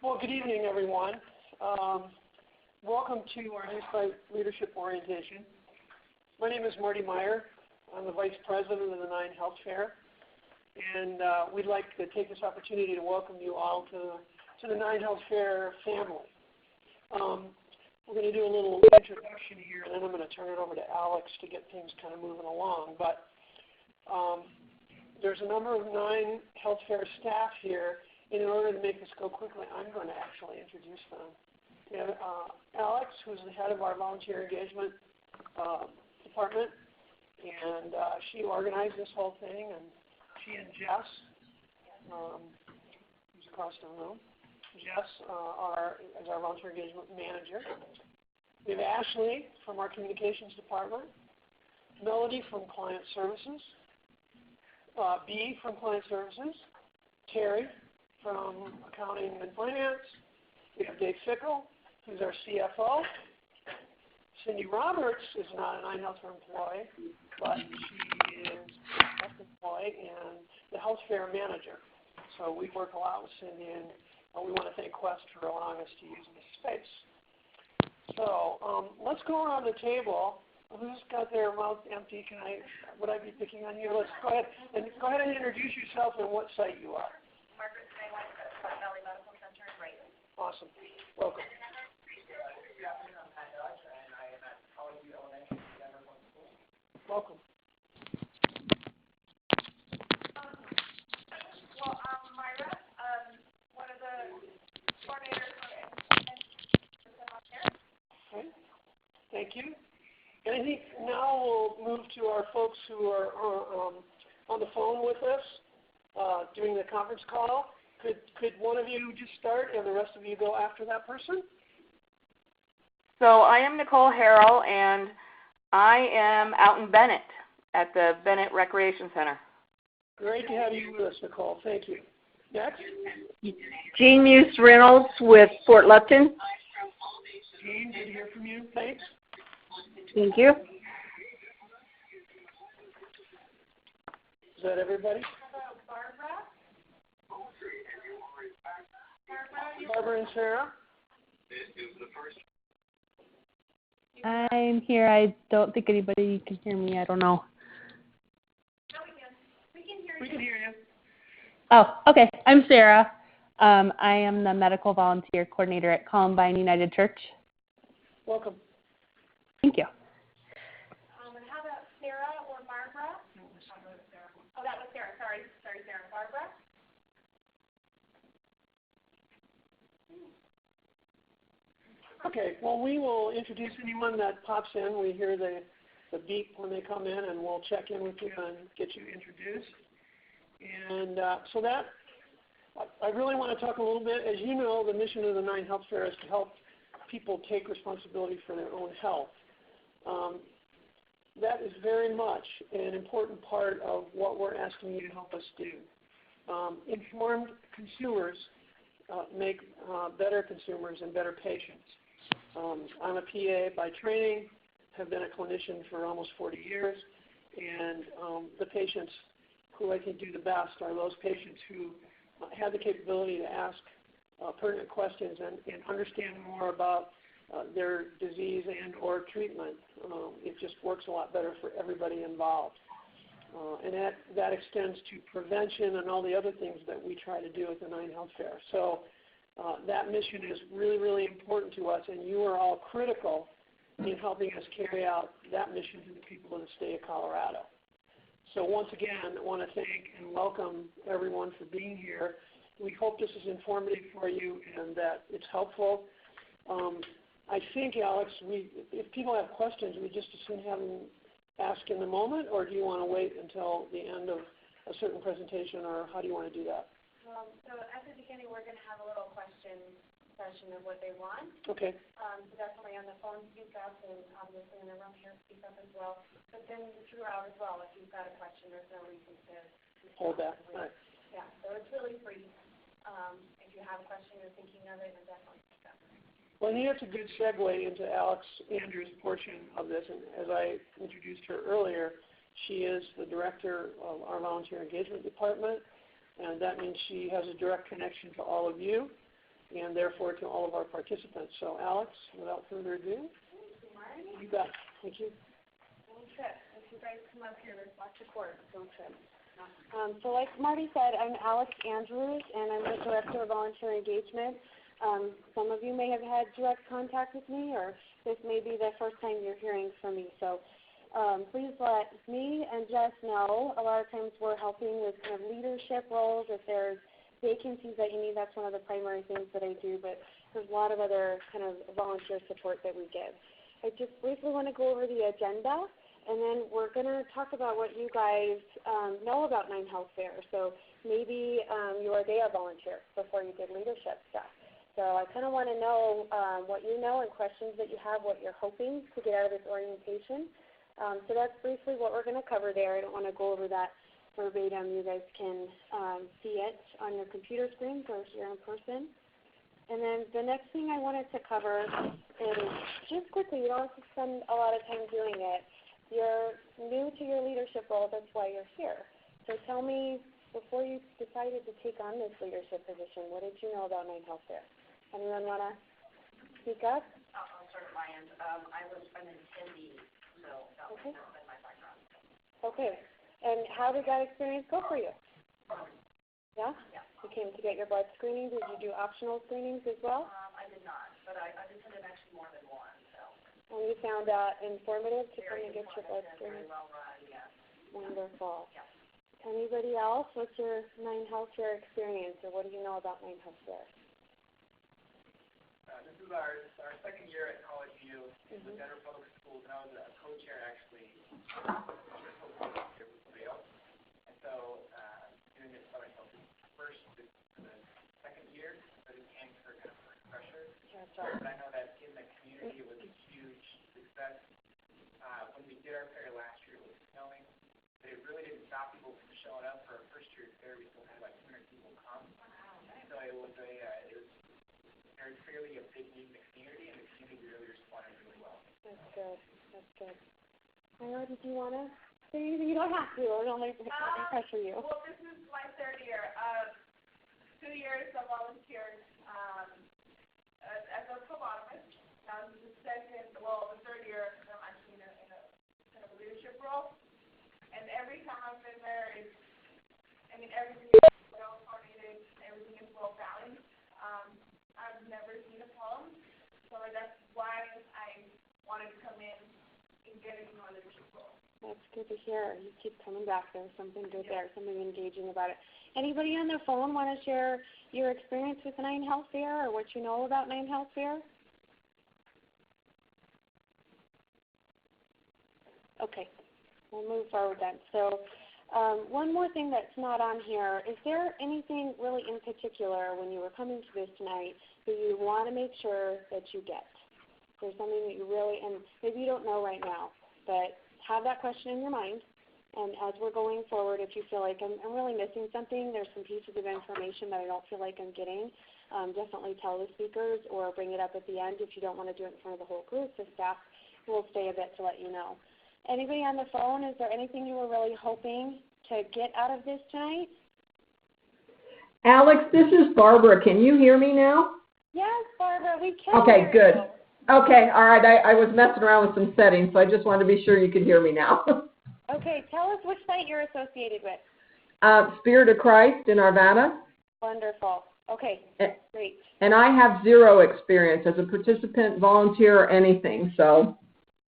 Well, good evening, everyone. Welcome to our new site leadership orientation. My name is Marty Meyer. I'm the Vice President of the 9 Health Fair, and we'd like to take this opportunity to welcome you all to the 9 Health Fair family. We're going to do a little introduction here, and then I'm going to turn it over to Alex to get things kind of moving along. But there's a number of 9 Health Fair staff here. In order to make this go quickly, I'm going to actually introduce them. We have Alex, who's the head of our volunteer engagement department, and she organized this whole thing, and she and Jess, who's across the room, Jess is our volunteer engagement manager. We have Ashley from our communications department, Melody from client services, B from client services, Terry from accounting and finance. We have Dave Fickle, who's our CFO. Cindy Roberts is not a 9 Health Fair employee, but she is a health employee and the health fair manager. So we work a lot with Cindy, and we want to thank Quest for allowing us to use this space. So let's go around the table. Who's got their mouth empty? Would I be picking on you? Let's go ahead and introduce yourself and what site you are. Awesome. Welcome. Welcome. Well, I'm Myra, one of the coordinators out there. Okay. Thank you. And I think now we'll move to our folks who are on the phone with us during the conference call. Could one of you just start and the rest of you go after that person? So I am Nicole Harrell, and I am out in Bennett at the Bennett Recreation Center. Great to have you with us, Nicole. Thank you. Next? Jean Muse Reynolds with Fort Lupton. Jean, good to hear from you. Thanks. Thank you. Is that everybody? Barbara. Barbara and Sarah? I'm here. I don't think anybody can hear me. I don't know. No, we can. We can hear you. We can hear you. Oh, okay. I'm Sarah. I am the medical volunteer coordinator at Columbine United Church. Welcome. Thank you. And how about Sarah or Barbara? Oh, that was Sarah. Sorry, Sarah. Barbara? Okay, well, we will introduce anyone that pops in. We hear the beep when they come in, and we'll check in with you and get you introduced. And so that, I really want to talk a little bit. As you know, the mission of the 9 Health Fair is to help people take responsibility for their own health. That is very much an important part of what we're asking you to help us do. Informed consumers make better consumers and better patients. I'm a PA by training, have been a clinician for almost 40 years, and the patients who I think do the best are those patients who have the capability to ask pertinent questions and understand more about their disease and or treatment. It just works a lot better for everybody involved. And that extends to prevention and all the other things that we try to do at the 9 Health Fair. So that mission is really, really important to us, and you are all critical in helping us carry out that mission to the people of the state of Colorado. So once again, I want to thank and welcome everyone for being here. We hope this is informative for you and that it's helpful. I think, Alex, if people have questions, we just as soon have them ask in the moment, or do you want to wait until the end of a certain presentation, or how do you want to do that? So at the beginning, we're going to have a little question session of what they want. Okay. So definitely on the phone, speak up, and obviously in the room here, speak up as well. But then throughout as well, if you've got a question, there's no reason to hold back. All right. Yeah, so it's really free. If you have a question, you're thinking of it, then definitely speak up. Well, I think that's a good segue into Alex Andrews' portion of this. And as I introduced her earlier, she is the director of our volunteer engagement department, and that means she has a direct connection to all of you. and therefore to all of our participants. So Alex, without further ado, you got it. Thank you. Don't trip. If you guys come up here, let's watch the course. Don't trip. So like Marty said, I'm Alex Andrews, and I'm the Director of Volunteer Engagement. Some of you may have had direct contact with me, or this may be the first time you're hearing from me. So please let me and Jess know. A lot of times we're helping with kind of leadership roles. If there's vacancies that you need, that's one of the primary things that I do, but there's a lot of other kind of volunteer support that we give. I just briefly want to go over the agenda, and then we're going to talk about what you guys know about 9 Health Fair. So maybe you were a day volunteer before you did leadership stuff. So I kind of want to know what you know and questions that you have, what you're hoping to get out of this orientation. So that's briefly what we're going to cover there. I don't want to go over that verbatim. You guys can see it on your computer screens or here in person. And then the next thing I wanted to cover is just quickly, you don't have to spend a lot of time doing it. You're new to your leadership role, that's why you're here. So tell me, before you decided to take on this leadership position, what did you know about 9 Health Fair? Anyone want to speak up? I'll start at my end. I'm an attendee, so that was my background. Okay. And how did that experience go for you? Yeah? Yeah. You came to get your blood screening. Did you do optional screenings as well? I did not, but I've attended actually more than one. So. And you found that informative to come and get your blood screening? Very well run, yes. Wonderful. Yeah. Anybody else? What's your 9 Health Fair experience, or what do you know about 9 Health Fair? This is our second year at College View in the Denver Public Schools, and I was a co-chair actually with somebody else. And so doing this by myself first for the second year, but it came for kind of a refresher. But I know that in the community it was a huge success. When we did our fair last year, it was snowing, but it really didn't stop people from showing up for our first year fair. We still had like 200 people come. So it was very clearly a big need in the community, and the community really responded really well. That's good. That's good. I know, did you want to say anything? You don't have to. I don't like to pressure you. Well, this is my third year. 2 years I volunteered as a phlebotomist. The third year I'm actually in a kind of a leadership role. And every time I've been there, everything is well coordinated, everything is well balanced. I've never seen a problem, so that's why I wanted to come in and get into my leadership role. That's good to hear. You keep coming back. There's something good there, something engaging about it. Anybody on their phone want to share your experience with 9 Health Fair, or what you know about 9 Health Fair? Okay, we'll move forward then. So one more thing that's not on here, is there anything really in particular when you were coming to this tonight that you want to make sure that you get? There's something that you really, and maybe you don't know right now, but have that question in your mind. And as we're going forward, if you feel like I'm really missing something, there's some pieces of information that I don't feel like I'm getting, definitely tell the speakers or bring it up at the end. If you don't want to do it in front of the whole group, the staff will stay a bit to let you know. Anybody on the phone, is there anything you were really hoping to get out of this tonight? Alex, this is Barbara. Can you hear me now? Yes, Barbara, we can Okay, hear good. you. Okay, all right. I was messing around with some settings, so I just wanted to be sure you could hear me now. Okay, tell us which site you're associated with. Spirit of Christ in Arvada. Wonderful. Okay, great. And I have 0 experience as a participant, volunteer, or anything, so.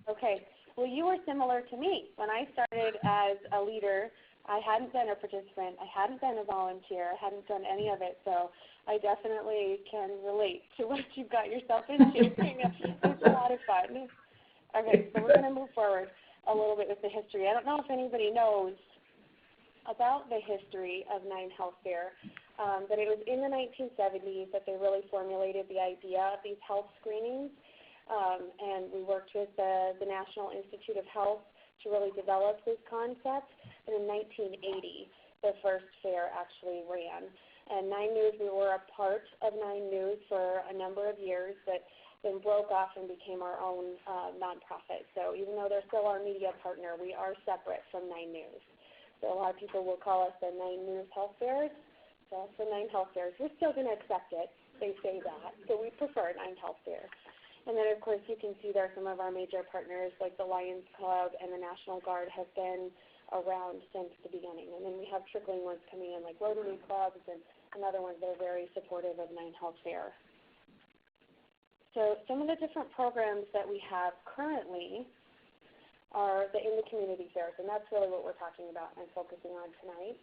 Okay. Well, you were similar to me. When I started as a leader, I hadn't been a participant, I hadn't been a volunteer, I hadn't done any of it, so I definitely can relate to what you've got yourself into. It's a lot of fun. Okay, so we're going to move forward a little bit with the history. I don't know if anybody knows about the history of 9 Health Fair, but it was in the 1970s that they really formulated the idea of these health screenings. And we worked with the National Institute of Health to really develop this concept. And in 1980, the first fair actually ran. And 9 News, we were a part of 9 News for a number of years, but then broke off and became our own nonprofit. So even though they're still our media partner, we are separate from 9 News. So a lot of people will call us the 9 News Health Fairs. So it's the 9 Health Fairs. We're still going to accept it. they say that. So we prefer 9 Health Fair. And then, of course, you can see there some of our major partners like the Lions Club and the National Guard have been around since the beginning. And then we have trickling ones coming in like Rotary Clubs and other ones that are very supportive of 9 Health Fair. So some of the different programs that we have currently are in the community fairs, and that's really what we're talking about and focusing on tonight,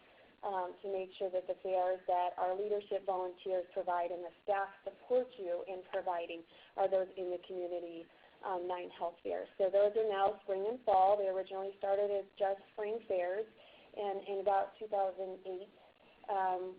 to make sure that the fairs that our leadership volunteers provide and the staff support you in providing are those in the community 9 Health Fairs. So those are now spring and fall. They originally started as just spring fairs, and in about 2008,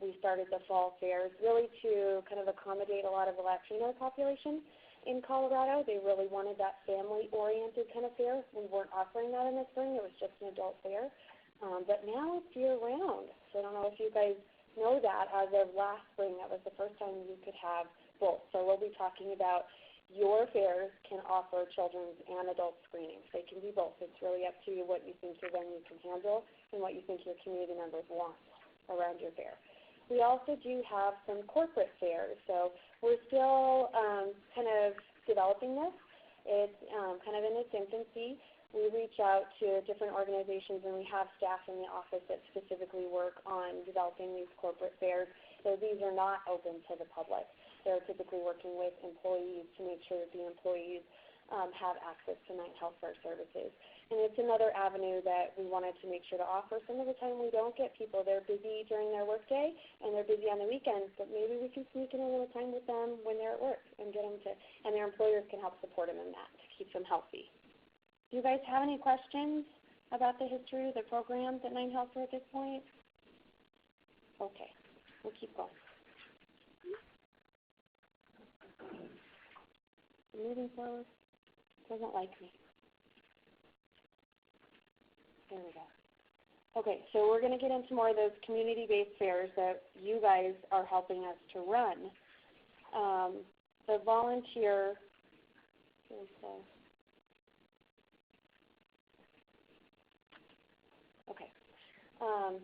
we started the fall fairs really to kind of accommodate a lot of the Latino population in Colorado. They really wanted that family-oriented kind of fair. We weren't offering that in the spring. It was just an adult fair. But now it's year-round. So I don't know if you guys know that. As of last spring, that was the first time you could have both. So we'll be talking about your fairs can offer children's and adult screenings. They can be both. It's really up to you what you think your venue can handle and what you think your community members want around your fair. We also do have some corporate fairs. So we're still kind of developing this. It's kind of in its infancy. We reach out to different organizations, and we have staff in the office that specifically work on developing these corporate fairs. So these are not open to the public. They're typically working with employees to make sure that the employees have access to 9 Health Fair services. And it's another avenue that we wanted to make sure to offer. Some of the time we don't get people. They're busy during their workday, and they're busy on the weekends, but maybe we can sneak in a little time with them when they're at work and get them to, and their employers can help support them in that to keep them healthy. Do you guys have any questions about the history of the programs at 9 Health Fair at this point? Okay, we'll keep going. Moving forward. Doesn't like me. There we go. Okay, so we're going to get into more of those community-based fairs that you guys are helping us to run. The volunteer,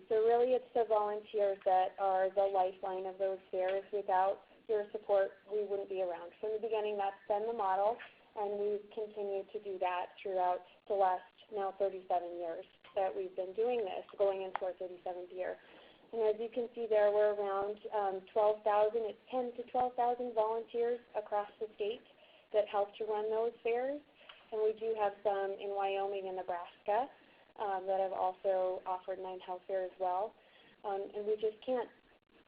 so really it's the volunteers that are the lifeline of those fairs. Without your support, we wouldn't be around. From the beginning, that's been the model, and we've continued to do that throughout the last now 37 years that we've been doing this, going into our 37th year. And as you can see there, we're around 12,000, it's 10 to 12,000 volunteers across the state that help to run those fairs. And we do have some in Wyoming and Nebraska that have also offered 9 Health Fair as well. And we just can't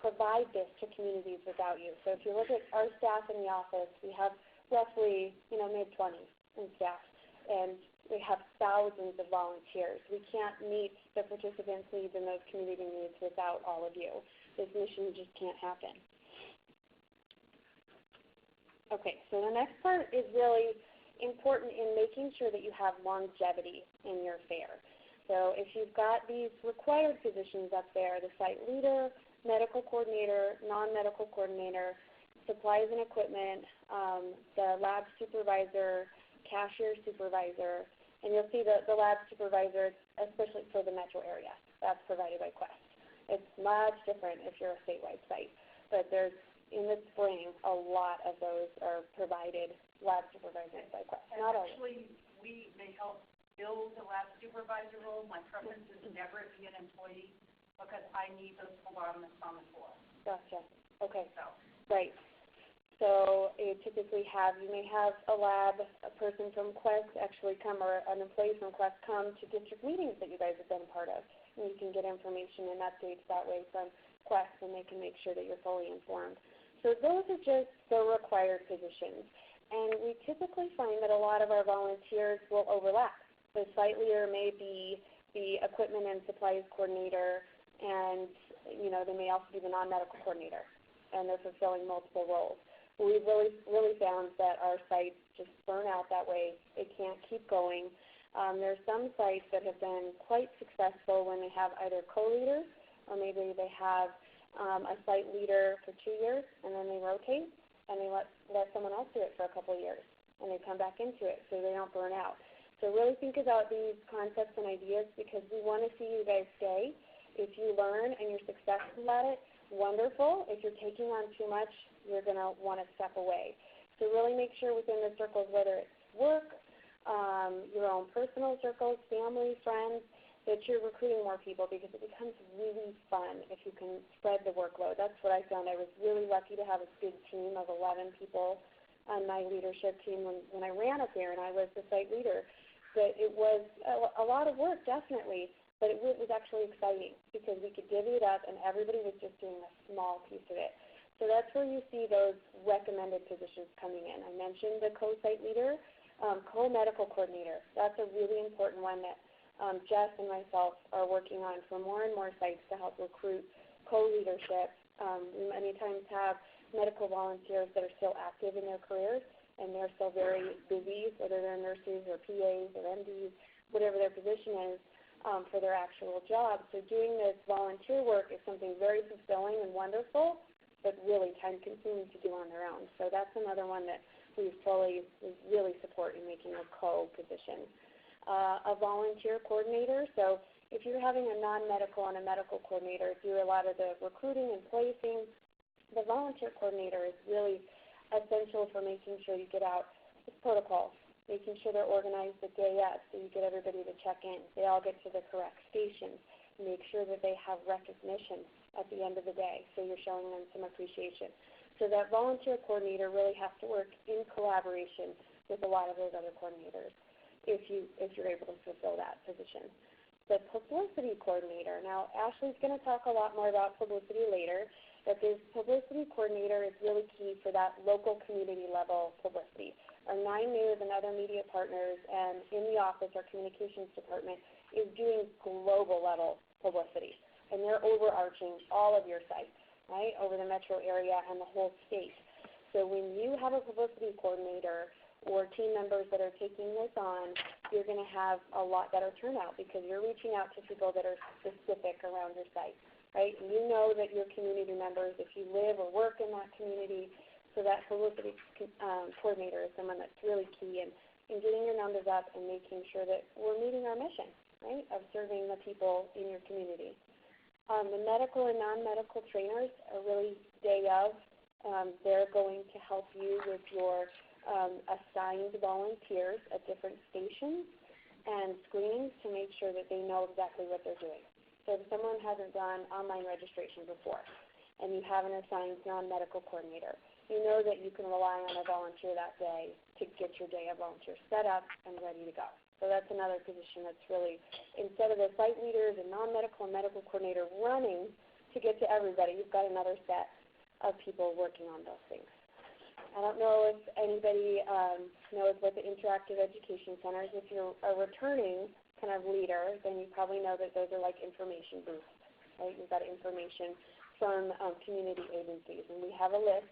provide this to communities without you. So if you look at our staff in the office, we have roughly, mid-20s in staff, and we have thousands of volunteers. We can't meet the participants' needs and those community needs without all of you. This mission just can't happen. Okay, so the next part is really important in making sure that you have longevity in your fair. So if you've got these required positions up there, the site leader, medical coordinator, non-medical coordinator, supplies and equipment, the lab supervisor, cashier supervisor, and you'll see the lab supervisor, especially for the metro area, that's provided by Quest. It's much different if you're a statewide site, but there's, in the spring, a lot of those are provided lab supervisors by Quest. And not all. Actually, they help build the lab supervisor role. My preference is never to be an employee because I need those phlebotomists on the floor. Gotcha. Okay. So. Right. So you may have a person from Quest actually come, or an employee from Quest come to district meetings that you guys have been a part of. And you can get information and updates that way from Quest, and they can make sure that you're fully informed. So those are just the required positions. And we typically find that a lot of our volunteers will overlap. The site leader may be the equipment and supplies coordinator, and they may also be the non-medical coordinator, and they're fulfilling multiple roles. We've really found that our sites just burn out that way. They can't keep going. There are some sites that have been quite successful when they have either co-leaders, or maybe they have a site leader for 2 years, and then they rotate, and they let someone else do it for a couple of years, and they come back into it so they don't burn out. So really think about these concepts and ideas, because we want to see you guys stay. If you learn and you're successful at it, wonderful. If you're taking on too much, you're going to want to step away. So really make sure within the circles, whether it's work, your own personal circles, family, friends, that you're recruiting more people, because it becomes really fun if you can spread the workload. That's what I found. I was really lucky to have a good team of 11 people on my leadership team when I ran up there and I was the site leader. But it was a lot of work, definitely, but it was actually exciting because we could divvy it up and everybody was just doing a small piece of it. So that's where you see those recommended positions coming in. I mentioned the co-site leader, co-medical coordinator. That's a really important one that Jess and myself are working on for more and more sites to help recruit co-leadership. We many times have medical volunteers that are still active in their careers, and they're still very busy, whether they're nurses or PAs or MDs, whatever their position is for their actual job. So doing this volunteer work is something very fulfilling and wonderful, but really time-consuming to do on their own. So that's another one that we really support in making a co-position. A volunteer coordinator. So if you're having a non-medical and a medical coordinator do a lot of the recruiting and placing, the volunteer coordinator is really essential for making sure you get out the protocols, making sure they're organized the day up so you get everybody to check in. They all get to the correct station. Make sure that they have recognition at the end of the day so you're showing them some appreciation. So that volunteer coordinator really has to work in collaboration with a lot of those other coordinators if you're able to fulfill that position. The publicity coordinator. Now, Ashley's going to talk a lot more about publicity later, but this publicity coordinator is really key for that local community level publicity. Our 9 News and other media partners and in the office, our communications department is doing global level publicity, and they're overarching all of your sites, right, over the metro area and the whole state. So when you have a publicity coordinator or team members that are taking this on, you're going to have a lot better turnout because you're reaching out to people that are specific around your site, right? You know that your community members, if you live or work in that community, so that publicity coordinator is someone that's really key in getting your numbers up and making sure that we're meeting our mission, right, of serving the people in your community. The medical and non-medical trainers are really day of. They're going to help you with your assigned volunteers at different stations and screenings to make sure that they know exactly what they're doing. So if someone hasn't done online registration before and you have an assigned non-medical coordinator, you know that you can rely on a volunteer that day to get your day of volunteer set up and ready to go. So that's another position that's really, instead of the site leaders and non-medical and medical coordinator running to get to everybody, you've got another set of people working on those things. I don't know if anybody knows what the interactive education centers. If you're a returning kind of leader, then you probably know that those are like information booths, right? You've got information from community agencies, and we have a list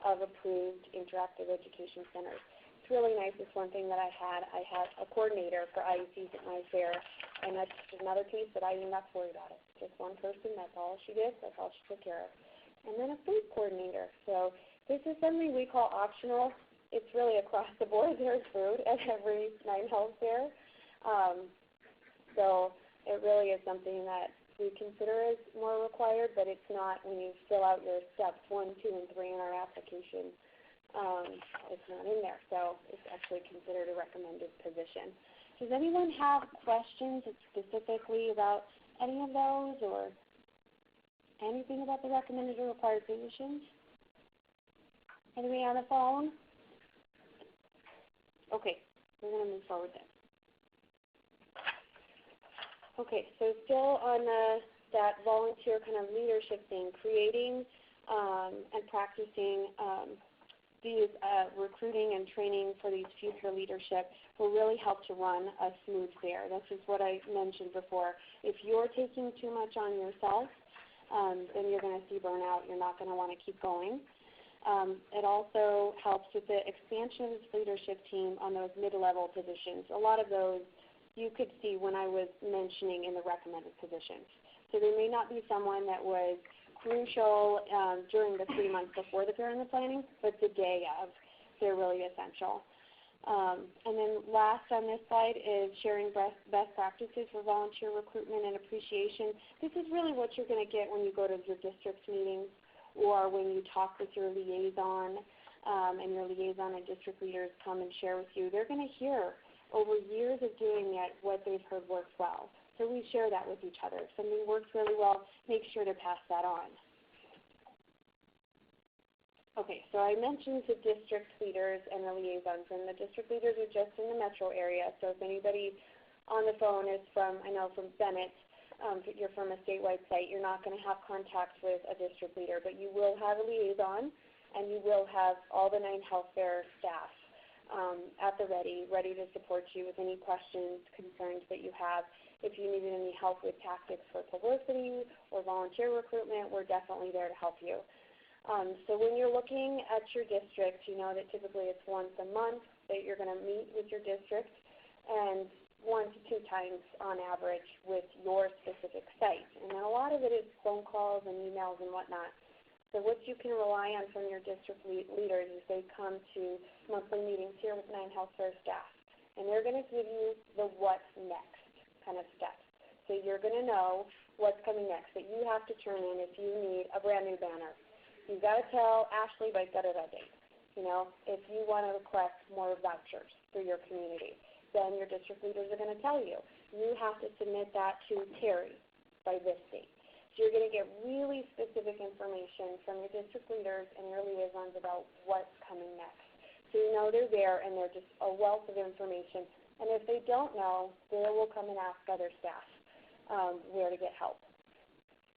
of approved interactive education centers. It's really nice. It's one thing that I had a coordinator for IECs at my fair, and that's another piece that I didn't have to worry about it. Just one person, that's all she did, that's all she took care of. And then a food coordinator. So this is something we call optional. It's really across the board. There's food at every 9 health fair. So it really is something that we consider as more required, but it's not when you fill out your steps 1, 2, and 3 in our application. It's not in there. So it's actually considered a recommended position. Does anyone have questions specifically about any of those or anything about the recommended or required positions? Anybody on the phone? Okay, we're going to move forward then. Okay, so still on that volunteer kind of leadership thing, creating and practicing these recruiting and training for these future leadership will really help to run a smooth fair. That's just what I mentioned before. If you're taking too much on yourself, then you're going to see burnout. You're not going to want to keep going. It also helps with the expansion of this leadership team on those mid-level positions. A lot of those you could see when I was mentioning in the recommended positions. So there may not be someone that was crucial during the 3 months before the fair and the planning, but the day of, they're really essential. And then last on this slide is sharing best practices for volunteer recruitment and appreciation. This is really what you're going to get when you go to your district meetings or when you talk with your liaison and your liaison and district leaders come and share with you. They're going to hear over years of doing it what they've heard works well. So we share that with each other. If something works really well, make sure to pass that on. Okay, so I mentioned the district leaders and the liaisons, and the district leaders are just in the metro area. So if anybody on the phone is from, I know from Bennett, if you're from a statewide site, you're not going to have contact with a district leader, but you will have a liaison, and you will have all the 9 health fair staff at the ready to support you with any questions, concerns that you have. If you need any help with tactics for publicity or volunteer recruitment, we're definitely there to help you. So when you're looking at your district, you know that typically it's once a month that you're going to meet with your district, and 1 to 2 times on average with your specific site. And then a lot of it is phone calls and emails and whatnot. So what you can rely on from your district leaders is they come to monthly meetings here with 9 health fair staff, and they're going to give you the what's next kind of steps. So you're going to know what's coming next, that you have to turn in if you need a brand new banner. You've got to tell Ashley by da-da-da date. You know, if you want to request more vouchers for your community, then your district leaders are going to tell you. You have to submit that to Terry by this date. So you're going to get really specific information from your district leaders and your liaisons about what's coming next. So you know they're there and they're just a wealth of information. And if they don't know, they will come and ask other staff where to get help.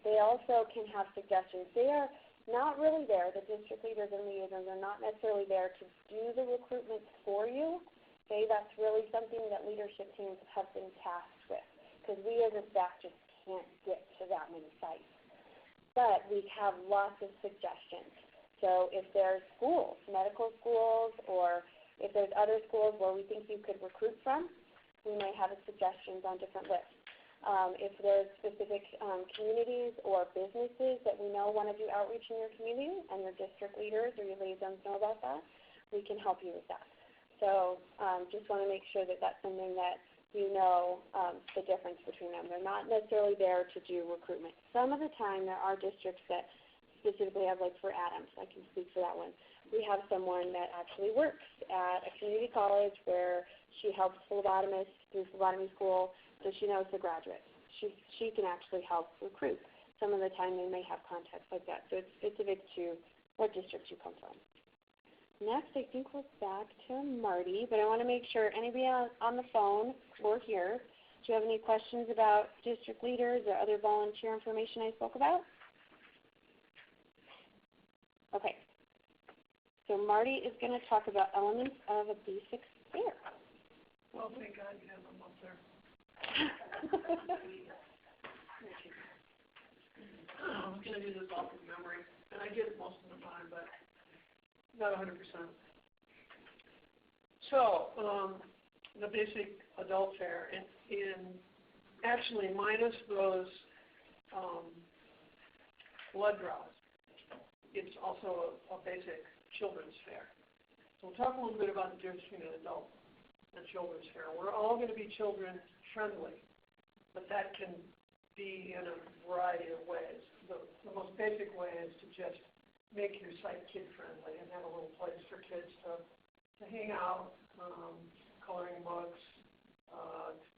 They also can have suggestions. They are not really there, the district leaders and liaisons are not necessarily there to do the recruitment for you. Okay, that's really something that leadership teams have been tasked with, because we as a staff just can't get to that many sites. But we have lots of suggestions. So if there's schools, medical schools, or if there's other schools where we think you could recruit from, we may have suggestions on different lists. If there's specific communities or businesses that we know want to do outreach in your community and your district leaders or your liaisons know about that, we can help you with that. So just want to make sure that that's something that you know the difference between them. They're not necessarily there to do recruitment. Some of the time there are districts that specifically have, like for Adams, I can speak for that one. We have someone that actually works at a community college where she helps phlebotomists through phlebotomy school, so she knows the graduates. She can actually help recruit. Some of the time they may have contacts like that, so it's specific to what district you come from. Next, I think we're back to Marty, but I want to make sure anybody on the phone or here, do you have any questions about district leaders or other volunteer information I spoke about? Okay. So Marty is going to talk about elements of a basic fair. Well, thank God you have them up there. I'm going to do this off of memory, and I get it most of the time, but not 100%. So, the basic adult fair, in actually minus those blood draws, it's also a basic children's fair. So we'll talk a little bit about the difference between an adult and children's fair. We're all going to be children friendly, but that can be in a variety of ways. The most basic way is to just make your site kid friendly and have a little place for kids to hang out, coloring books,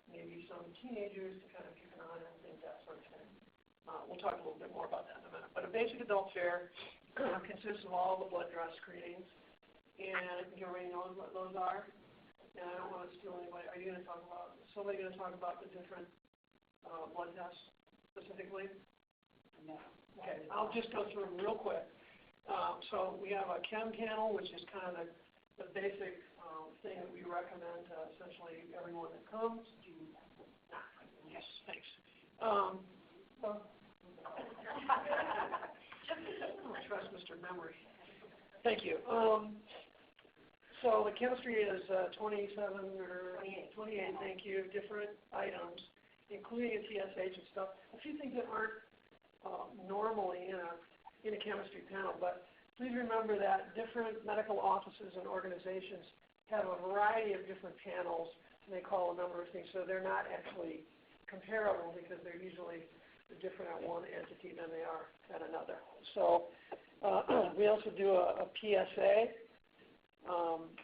maybe some teenagers to kind of keep an eye on things, that sort of thing. We'll talk a little bit more about that in a minute. But a basic adult fair consists of all the blood draw screenings, and you already know what those are. And I don't want to steal anybody. Are you going to talk about, somebody going to talk about the different blood tests specifically? No. Okay, I'll just go through them real quick. So we have a chem panel, which is kind of the basic thing that we recommend to essentially everyone that comes. Yes, thanks. Trust Mr. Memory. Thank you. So the chemistry is 27 or 28, thank you, different items, including a TSH and stuff. A few things that aren't normally in a chemistry panel, but please remember that different medical offices and organizations have a variety of different panels, and they call a number of things, so they're not actually comparable because they're usually different at one entity than they are at another. So we also do a PSA.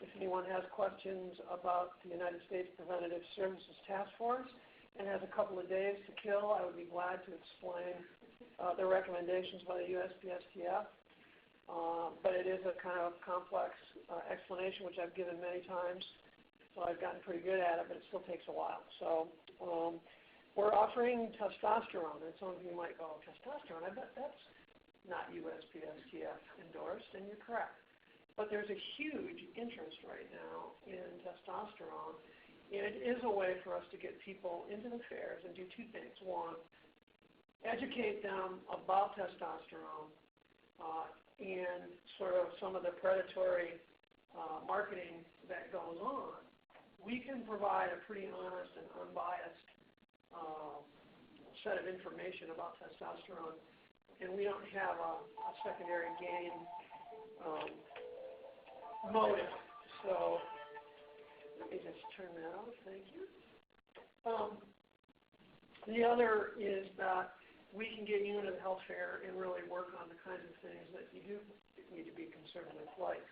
If anyone has questions about the United States Preventative Services Task Force and has a couple of days to kill, I would be glad to explain the recommendations by the USPSTF. But it is a kind of complex explanation, which I've given many times, so I've gotten pretty good at it, but it still takes a while. So we're offering testosterone, and some of you might go, testosterone, I bet that's not USPSTF endorsed, and you're correct. But there's a huge interest right now in testosterone, and it is a way for us to get people into the fairs and do two things. One, educate them about testosterone and sort of some of the predatory marketing that goes on. We can provide a pretty honest and unbiased set of information about testosterone, and we don't have a secondary gain motive. So let me just turn that off. Thank you. The other is that we can get you into the health fair and really work on the kinds of things that you do need to be concerned with, like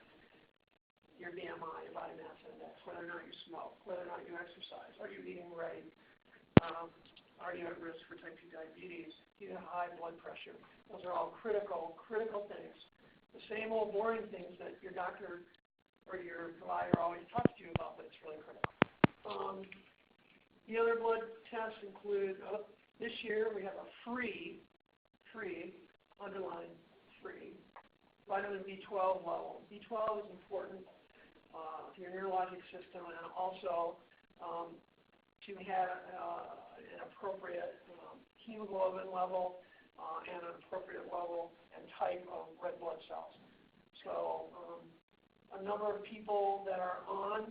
your BMI, your body mass index, whether or not you smoke, whether or not you exercise, are you eating right, are you at risk for type 2 diabetes, do you have high blood pressure? Those are all critical things. The same old boring things that your doctor or your provider always talks to you about, but it's really critical. The other blood tests include, this year we have a free, underline free, vitamin B12 level. B12 is important to your neurologic system, and also to have an appropriate hemoglobin level and an appropriate level and type of red blood cells. So a number of people that are on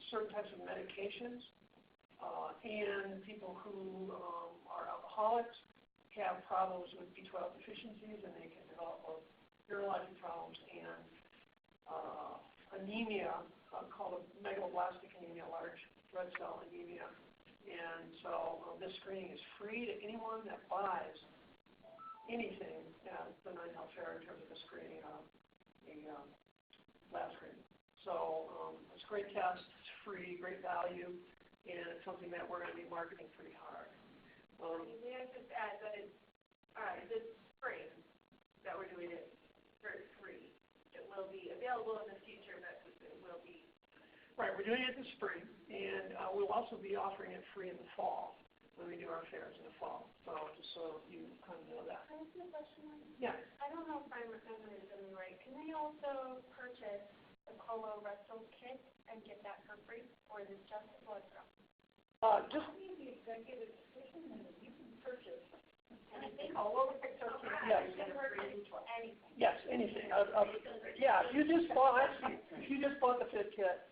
certain types of medications and people who are alcoholics have problems with B12 deficiencies, and they can develop both neurologic problems and anemia called a megaloblastic anemia, large red cell anemia. And so this screening is free to anyone that buys anything at the Nine Health Fair in terms of a screening, a lab screening. So it's a great test, it's free, great value, and it's something that we're going to be marketing pretty hard. May I just add that it's, this spring that we're doing it for free. It will be available in the future, but it will be. Right, we're doing it this spring, and we'll also be offering it free in the fall when we do our fairs in the fall. So just so you kind of know that. Can I ask you a question? Yeah. I don't know if I'm remembering something right. Can they also purchase a colorectal kit and get that for free, or is it just a blood draw? Just The executive decision, and you can purchase anything all over the place. Yes. You can purchase anything. yes, anything. Yeah, if you just bought the FIT kit,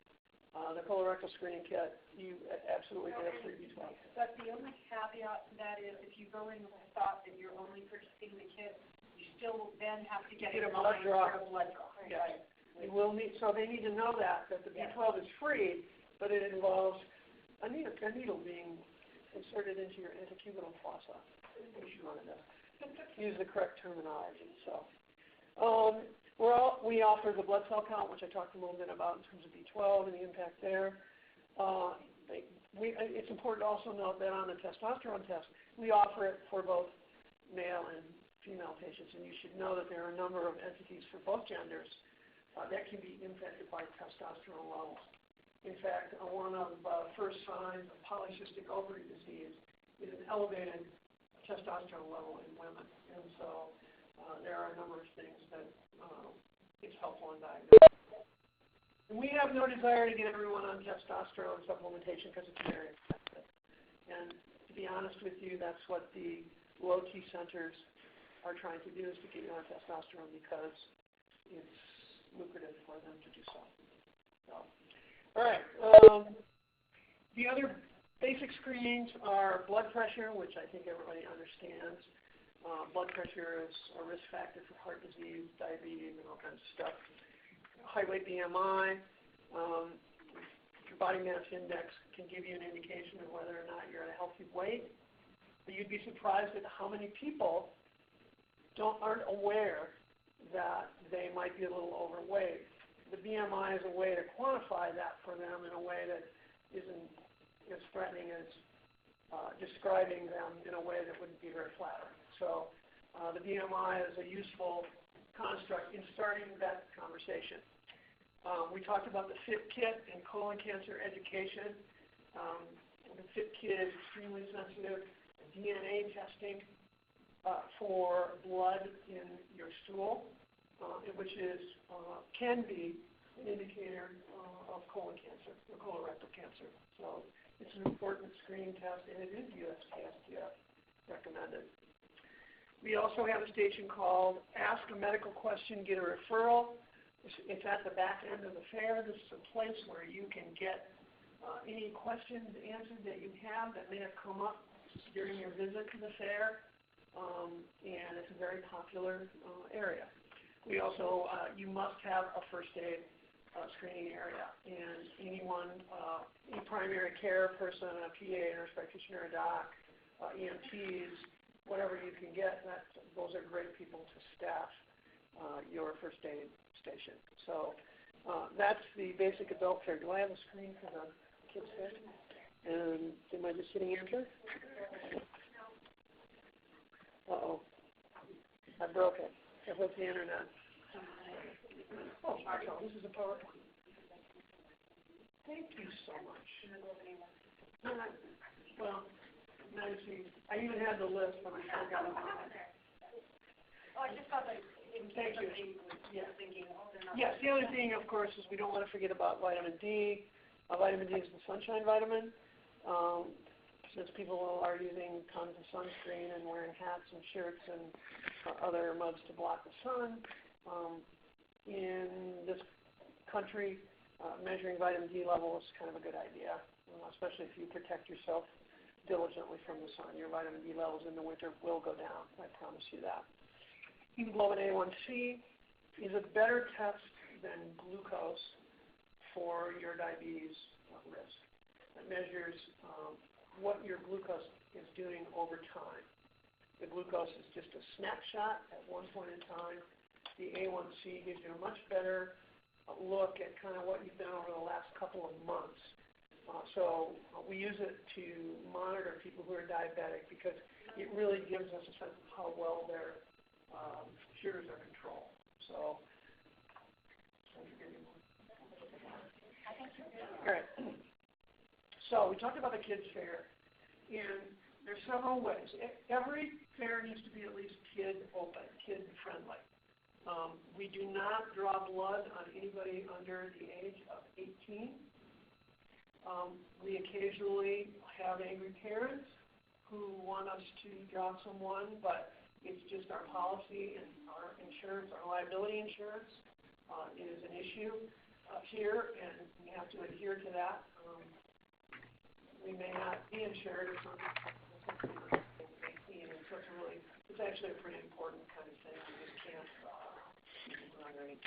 the colorectal screening kit, you absolutely get a free B12. But the only caveat to that is if you go in with the thought that you're only purchasing the kit, you still then have to get a in blood line draw. for a blood draw. Yes. You will need, so they need to know that the B12 is free, but it involves a needle being inserted into your antecubital fossa, if you wanted to use the correct terminology. So we offer the blood cell count, which I talked a little bit about in terms of B12 and the impact there. It's important to also note that on the testosterone test, we offer it for both male and female patients, and you should know that there are a number of entities for both genders that can be impacted by testosterone levels. In fact, one of the first signs of polycystic ovary disease is an elevated testosterone level in women, and so there are a number of things that it's helpful in diagnosis. And we have no desire to get everyone on testosterone supplementation because it's very expensive. And to be honest with you, that's what the low T centers are trying to do, is to get you on testosterone because it's lucrative for them to do so. All right. The other basic screenings are blood pressure, which I think everybody understands. Blood pressure is a risk factor for heart disease, diabetes, and all kinds of stuff. Height, weight, BMI. Your body mass index can give you an indication of whether or not you're at a healthy weight. But you'd be surprised at how many people aren't aware that they might be a little overweight. The BMI is a way to quantify that for them in a way that isn't as threatening as describing them in a way that wouldn't be very flattering. So the BMI is a useful construct in starting that conversation. We talked about the FIT kit and colon cancer education. The FIT kit is extremely sensitive to DNA testing for blood in your stool, which can be an indicator of colon cancer or colorectal cancer. So it's an important screening test, and it is USPSTF recommended. We also have a station called Ask a Medical Question, Get a Referral. It's at the back end of the fair. This is a place where you can get any questions answered that you have that may have come up during your visit to the fair, and it's a very popular area. We also, you must have a first aid screening area, and anyone, any primary care person, a PA, a nurse practitioner, a doc, EMTs, whatever you can get, those are great people to staff your first aid station. So that's the basic adult fair. Do I have a screen for the kids fair? And am I just hitting enter? Uh-oh. I broke it. It was the internet. Oh, Marshall, this is a PowerPoint. Thank you so much. Well, now you see, I even had the list, but I forgot about it. Oh, I just thought that in case Thank you. somebody was thinking, oh, they're not. Yes, the other thing, of course, is we don't want to forget about vitamin D. Vitamin D is the sunshine vitamin. Since people are using tons of sunscreen and wearing hats and shirts and other mugs to block the sun, in this country, measuring vitamin D level is kind of a good idea, especially if you protect yourself diligently from the sun. Your vitamin D levels in the winter will go down. I promise you that. Hemoglobin A1C is a better test than glucose for your diabetes risk. It measures what your glucose is doing over time. The glucose is just a snapshot at one point in time. The A1C gives you a much better look at kind of what you've done over the last couple of months. So we use it to monitor people who are diabetic because it really gives us a sense of how well their sugars are controlled. So, all right. So we talked about the kids' fair, and there's several ways. Every fair needs to be at least kid-open, kid-friendly. We do not draw blood on anybody under the age of 18. We occasionally have angry parents who want us to draw someone, but it's just our policy and our insurance, our liability insurance is an issue here, and we have to adhere to that. We may not be insured if something is 18, and so it's actually a pretty important kind of thing. We just can't under 18.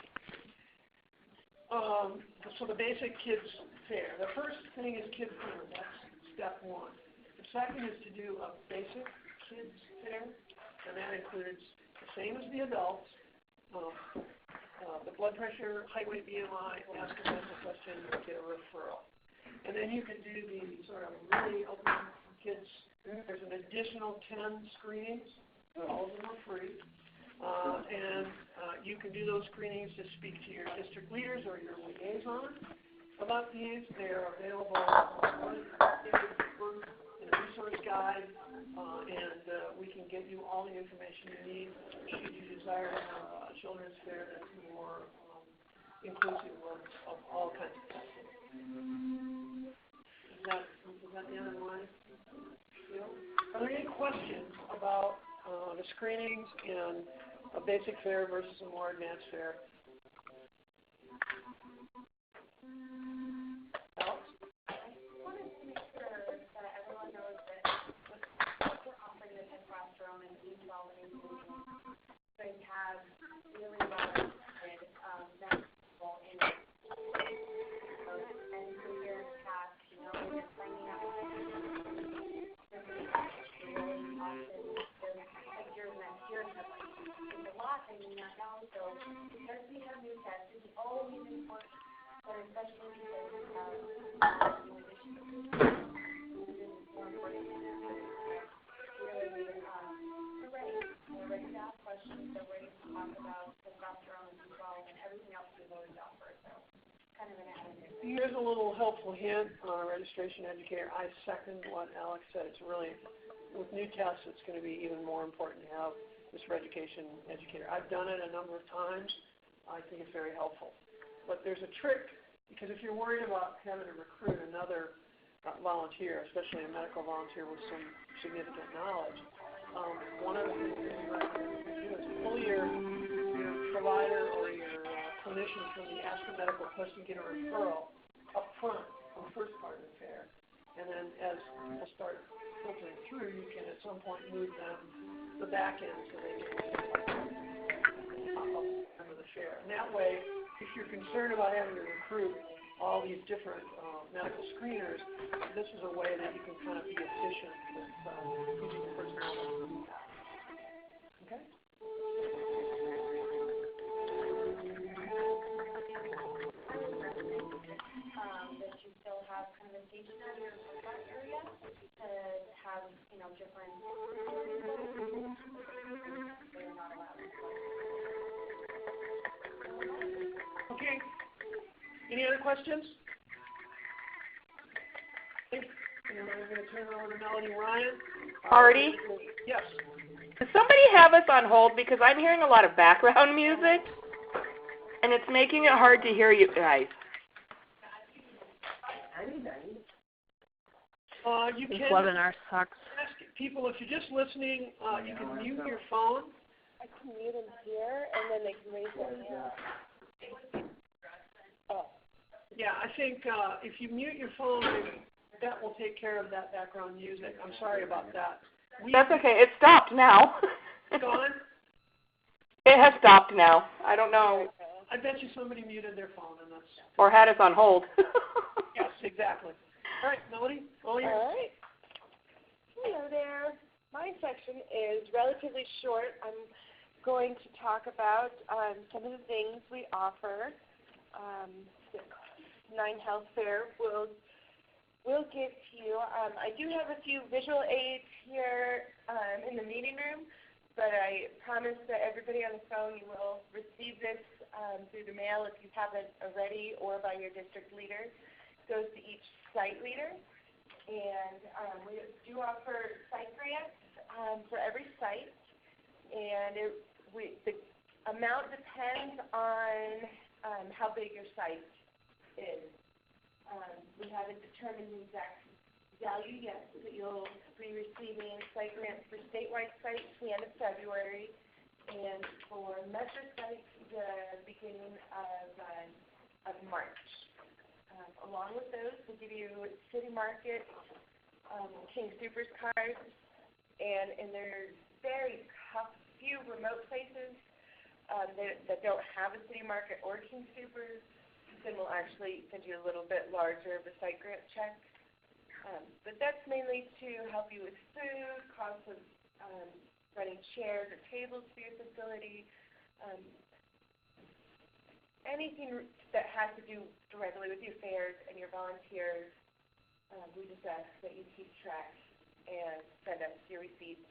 So the basic kids fair. The first thing is kid friendly. That's step one. The second is to do a basic kids fair, and that includes the same as the adults. The blood pressure, height, weight, BMI, ask a medical question, get a referral. And then you can do the sort of really open kids. There's an additional 10 screenings. All of them are free. And you can do those screenings to speak to your district leaders or your liaison about these. They are available in a resource guide, and we can get you all the information you need should you desire to have a children's fair that's more inclusive of all kinds of testing. Is that the end of mine? Are there any questions about the screenings and a basic fair versus a more advanced fair? Alex? I wanted to make sure that everyone knows that we're offering the testosterone and B12 infusion. They have really well-tested medical in it. but especially because we have new additions. More importantly, really, we're ready. We're ready to ask questions. We're ready to talk about testosterone and control and everything else we've always offered. So, kind of an additive. Here's a little helpful hint on a registration educator. I second what Alex said. It's really, with new tests, it's going to be even more important to have this registration educator. I've done it a number of times. I think it's very helpful. But there's a trick, because if you're worried about having to recruit another volunteer, especially a medical volunteer with some significant knowledge, one of the things that we recommend you do is pull your provider or your clinician from the Ask a Medical Question, get a referral up front on the first part of the fair. And then as people start filtering through, you can at some point move them to the back end so they get of the fair. And that way, if you're concerned about having to recruit all these different medical screeners, this is a way that you can kind of be efficient with using the personnel that you have. Okay? That you still have kind of a stationary or workout area to have, different they're not allowed. Okay. Any other questions? Okay. And I'm going to turn it over to Melanie Ryan. Artie? Yes. Does somebody have us on hold because I'm hearing a lot of background music, and it's making it hard to hear you guys. You This can webinar sucks. ask people, if you're just listening, you can mute your phone. I can mute them here, and then they can raise their hand. Oh. Yeah, I think if you mute your phone, that will take care of that background music. I'm sorry about that. That's okay. It stopped now. Gone? It has stopped now. I don't know. I bet you somebody muted their phone, and that's... Or had us on hold. Yes, exactly. All right, Melanie, all yours. All right. Hello there. My section is relatively short. I'm going to talk about some of the things we offer. Nine Health Fair will give to you. I do have a few visual aids here in the meeting room, but I promise that everybody on the phone, you will receive this through the mail if you haven't already, or by your district leader. It goes to each site leader. And we do offer site grants for every site, and the amount depends on how big your site is. We haven't determined the exact value yet, but you'll be receiving site grants for statewide sites the end of February, and for metro sites the beginning of March. Along with those, we'll give you City Market, King Supers cards, and there's very few remote places that don't have a City Market or King Supers. Then we'll actually send you a little bit larger of a site grant check. But that's mainly to help you with food, costs of running chairs or tables for your facility, anything that has to do directly with your fairs and your volunteers. We just ask that you keep track and send us your receipts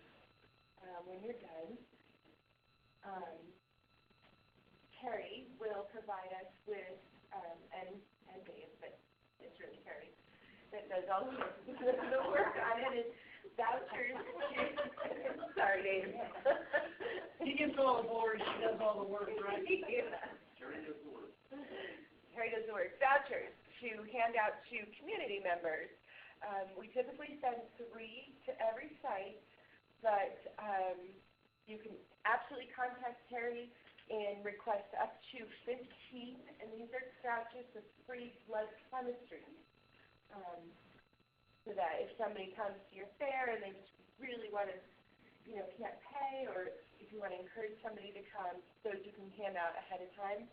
when you're done. Terry will provide us with, and Dave, but it's really Terry that does all the work on it, is vouchers. Sorry, Dave. He gets all the glory. She does all the work, right? Yeah. Terry does the work. Vouchers to hand out to community members. We typically send 3 to every site, but you can absolutely contact Terry and request up to 15, and these are vouchers with free blood chemistry. So that if somebody comes to your fair and they just really want to, can't pay, or if you want to encourage somebody to come, those you can hand out ahead of time.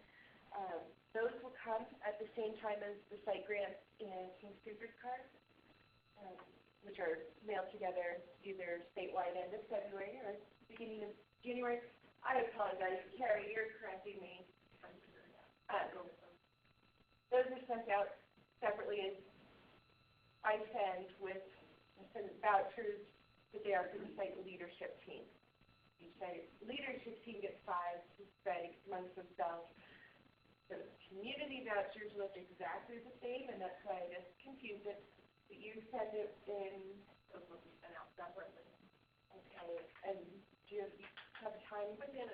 Those will come at the same time as the site grants and King Supers cards, which are mailed together either statewide end of February or beginning of January. I apologize, Carrie, you're correcting me. Those sent out separately is I send vouchers that they are for the site leadership team. Each site leadership team gets 5 to spend amongst themselves. The community vouchers look exactly the same, and that's why I just confused it. But you send it in, and out separately. Okay, and do you have time within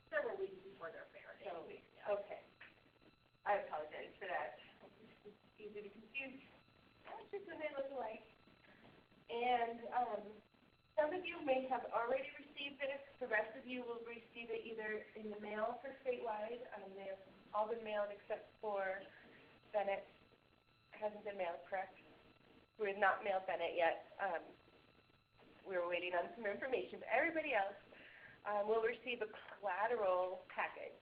several weeks before their fair? Several weeks, yeah. Okay. I apologize for that. It's easy to confuse. Vouchers when they look alike. And some of you may have already received it. The rest of you will receive it either in the mail for statewide. They have all been mailed except for Bennett. It hasn't been mailed, correct? We have not mailed Bennett yet. We were waiting on some information. But everybody else will receive a collateral package.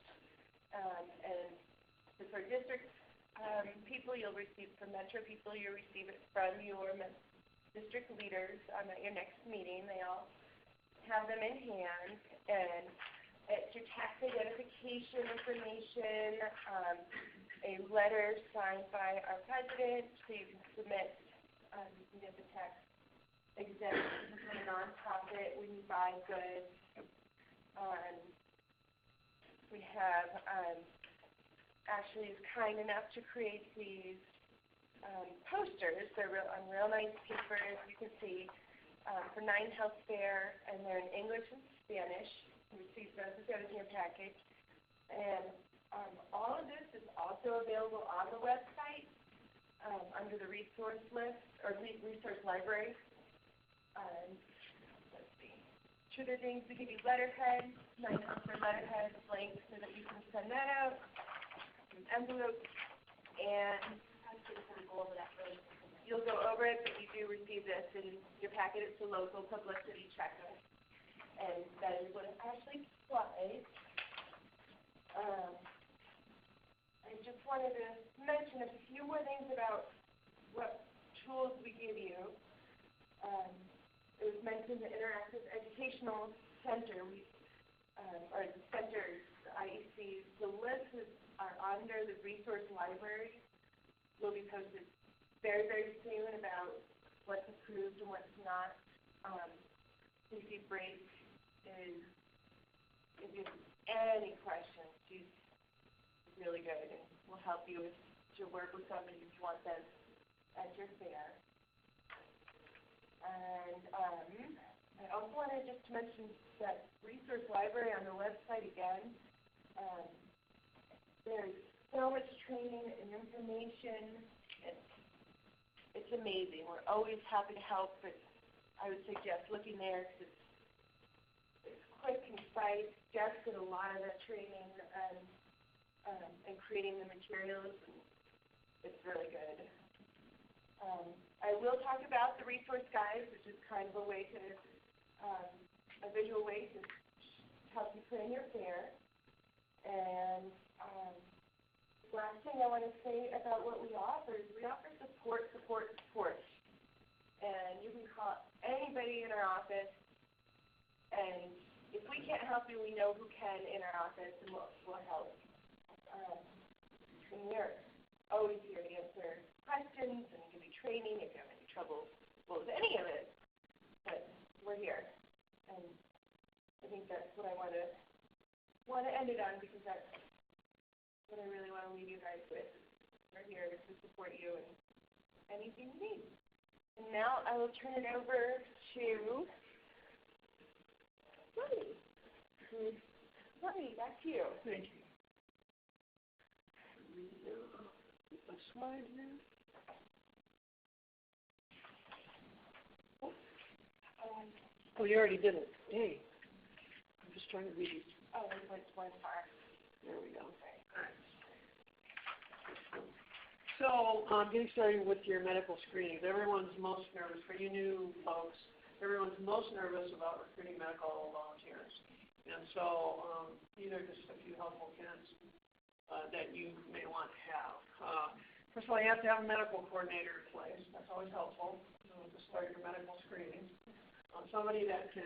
And for district people, you'll receive, for Metro people, you'll receive it from your district leaders at your next meeting. They all have them in hand, and it's your tax identification information, a letter signed by our president, so you can submit, you can get the tax exemption from a nonprofit when you buy goods. We have Ashley is kind enough to create these posters. They're on real nice paper, as you can see, for 9 Health Fair, and they're in English and Spanish. You receive those as in your package. And all of this is also available on the website under the resource list, or resource library. Let's see. Two other things, we give you letterhead, 9 Health Fair letterhead, blank, so that you can send that out, envelopes, and you'll go over it, but you do receive this in your packet. It's a local publicity checklist, and that is what Ashley supplies. I just wanted to mention a few more things about what tools we give you. It was mentioned the Interactive Educational Center, or the centers, the IECs. The lists are under the resource library. Will be posted very, very soon about what's approved and what's not. CC Break is, if you have any questions, she's really good and will help you to work with somebody if you want them at your fair. And I also wanted just to mention that resource library on the website again. There's so much training and information. It's amazing. We're always happy to help, but I would suggest looking there because it's quick, concise. Jeff did a lot of that training and creating the materials. It's really good. I will talk about the resource guides, which is kind of a way to, a visual way to help you plan your fair. And last thing I want to say about what we offer is we offer support. And you can call anybody in our office, and if we can't help you, we know who can in our office, and we'll help. And we're always here to answer questions and give you training if you have any trouble with any of it. But we're here, and I think that's what I want to end it on, because that's what I really want to leave you guys with. We're here to support you in anything you need. And now I will turn it over to Marty. Marty, back to you. Thank you. A slide here. Oh, you already did it. Hey, I'm just trying to read these. Oh, it went one far. There we go. So, getting started with your medical screenings. Everyone's most nervous, for you new folks, everyone's most nervous about recruiting medical volunteers. And so, these are just a few helpful hints that you may want to have. First of all, you have to have a medical coordinator in place. That's always helpful to start your medical screening. Somebody that can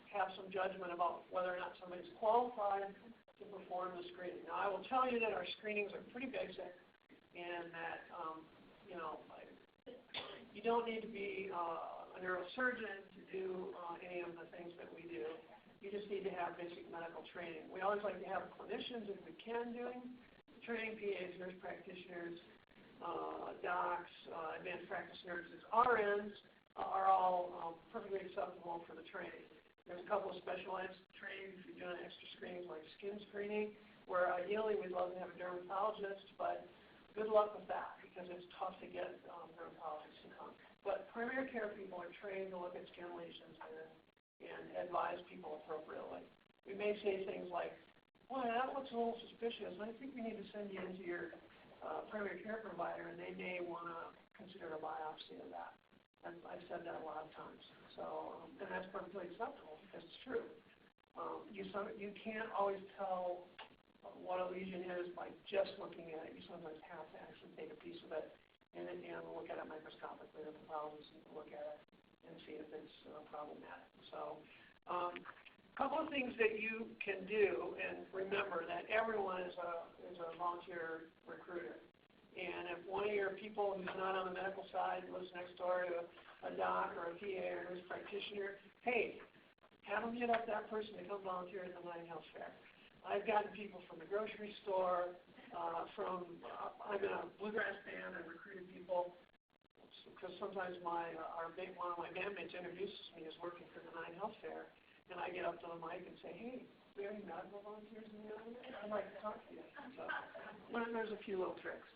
have some judgment about whether or not somebody's qualified to to perform the screening. Now, I will tell you that our screenings are pretty basic, and that, you know, you don't need to be a neurosurgeon to do any of the things that we do. You just need to have basic medical training. We always like to have clinicians, if we can, doing training, PAs, nurse practitioners, docs, advanced practice nurses, RNs are all perfectly acceptable for the training. There's a couple of specialized trainings if you're doing extra screenings like skin screening, where ideally we'd love to have a dermatologist, but good luck with that because it's tough to get dermatologists to come. But primary care people are trained to look at skin lesions and advise people appropriately. We may say things like, well, that looks a little suspicious. I think we need to send you into your primary care provider, and they may want to consider a biopsy of that. And I've said that a lot of times. So, and that's perfectly acceptable because it's true. You can't always tell what a lesion is by just looking at it. You sometimes have to actually take a piece of it and look at it microscopically, or the pathologist can look at it and see if it's problematic. So, a couple of things that you can do, and remember that everyone is a volunteer recruiter. And if one of your people who's not on the medical side lives next door to a doc or a PA or a nurse practitioner, hey, have them get up that person to come volunteer at the Nine Health Fair. I've gotten people from the grocery store, I'm in a bluegrass band, I recruited people, because sometimes one of my bandmates introduces me as working for the Nine Health Fair, and I get up to the mic and say, hey, do we have any medical volunteers in the audience? I'd like to talk to you. So, there's a few little tricks.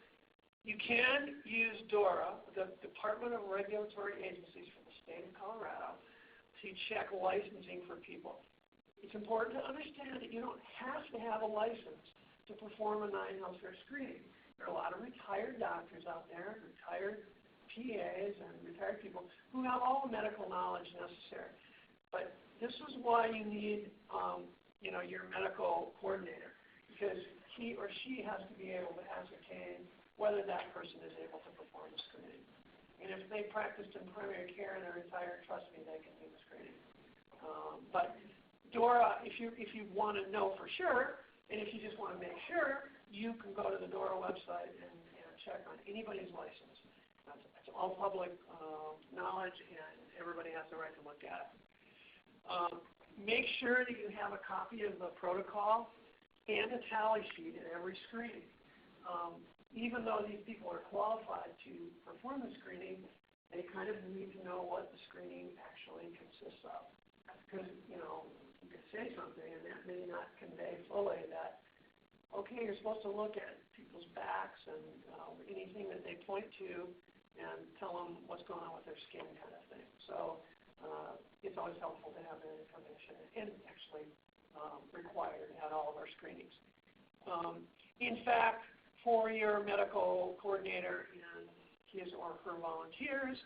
You can use DORA, the Department of Regulatory Agencies for the state of Colorado, to check licensing for people. It's important to understand that you don't have to have a license to perform a Nine Health Fair screening. There are a lot of retired doctors out there, retired PAs, and retired people who have all the medical knowledge necessary. But this is why you need, your medical coordinator, because he or she has to be able to ascertain whether that person is able to perform the screening. And if they practiced in primary care and are retired, trust me, they can do the screening. But DORA, if you want to know for sure, and if you just want to make sure, you can go to the DORA website and check on anybody's license. It's all public knowledge, and everybody has the right to look at it. Make sure that you have a copy of the protocol and a tally sheet at every screening. Even though these people are qualified to perform the screening, they kind of need to know what the screening actually consists of. Because, you could say something and that may not convey fully that, okay, you're supposed to look at people's backs and anything that they point to and tell them what's going on with their skin kind of thing. So it's always helpful to have that information, and actually required at all of our screenings. In fact, for your medical coordinator and his or her volunteers,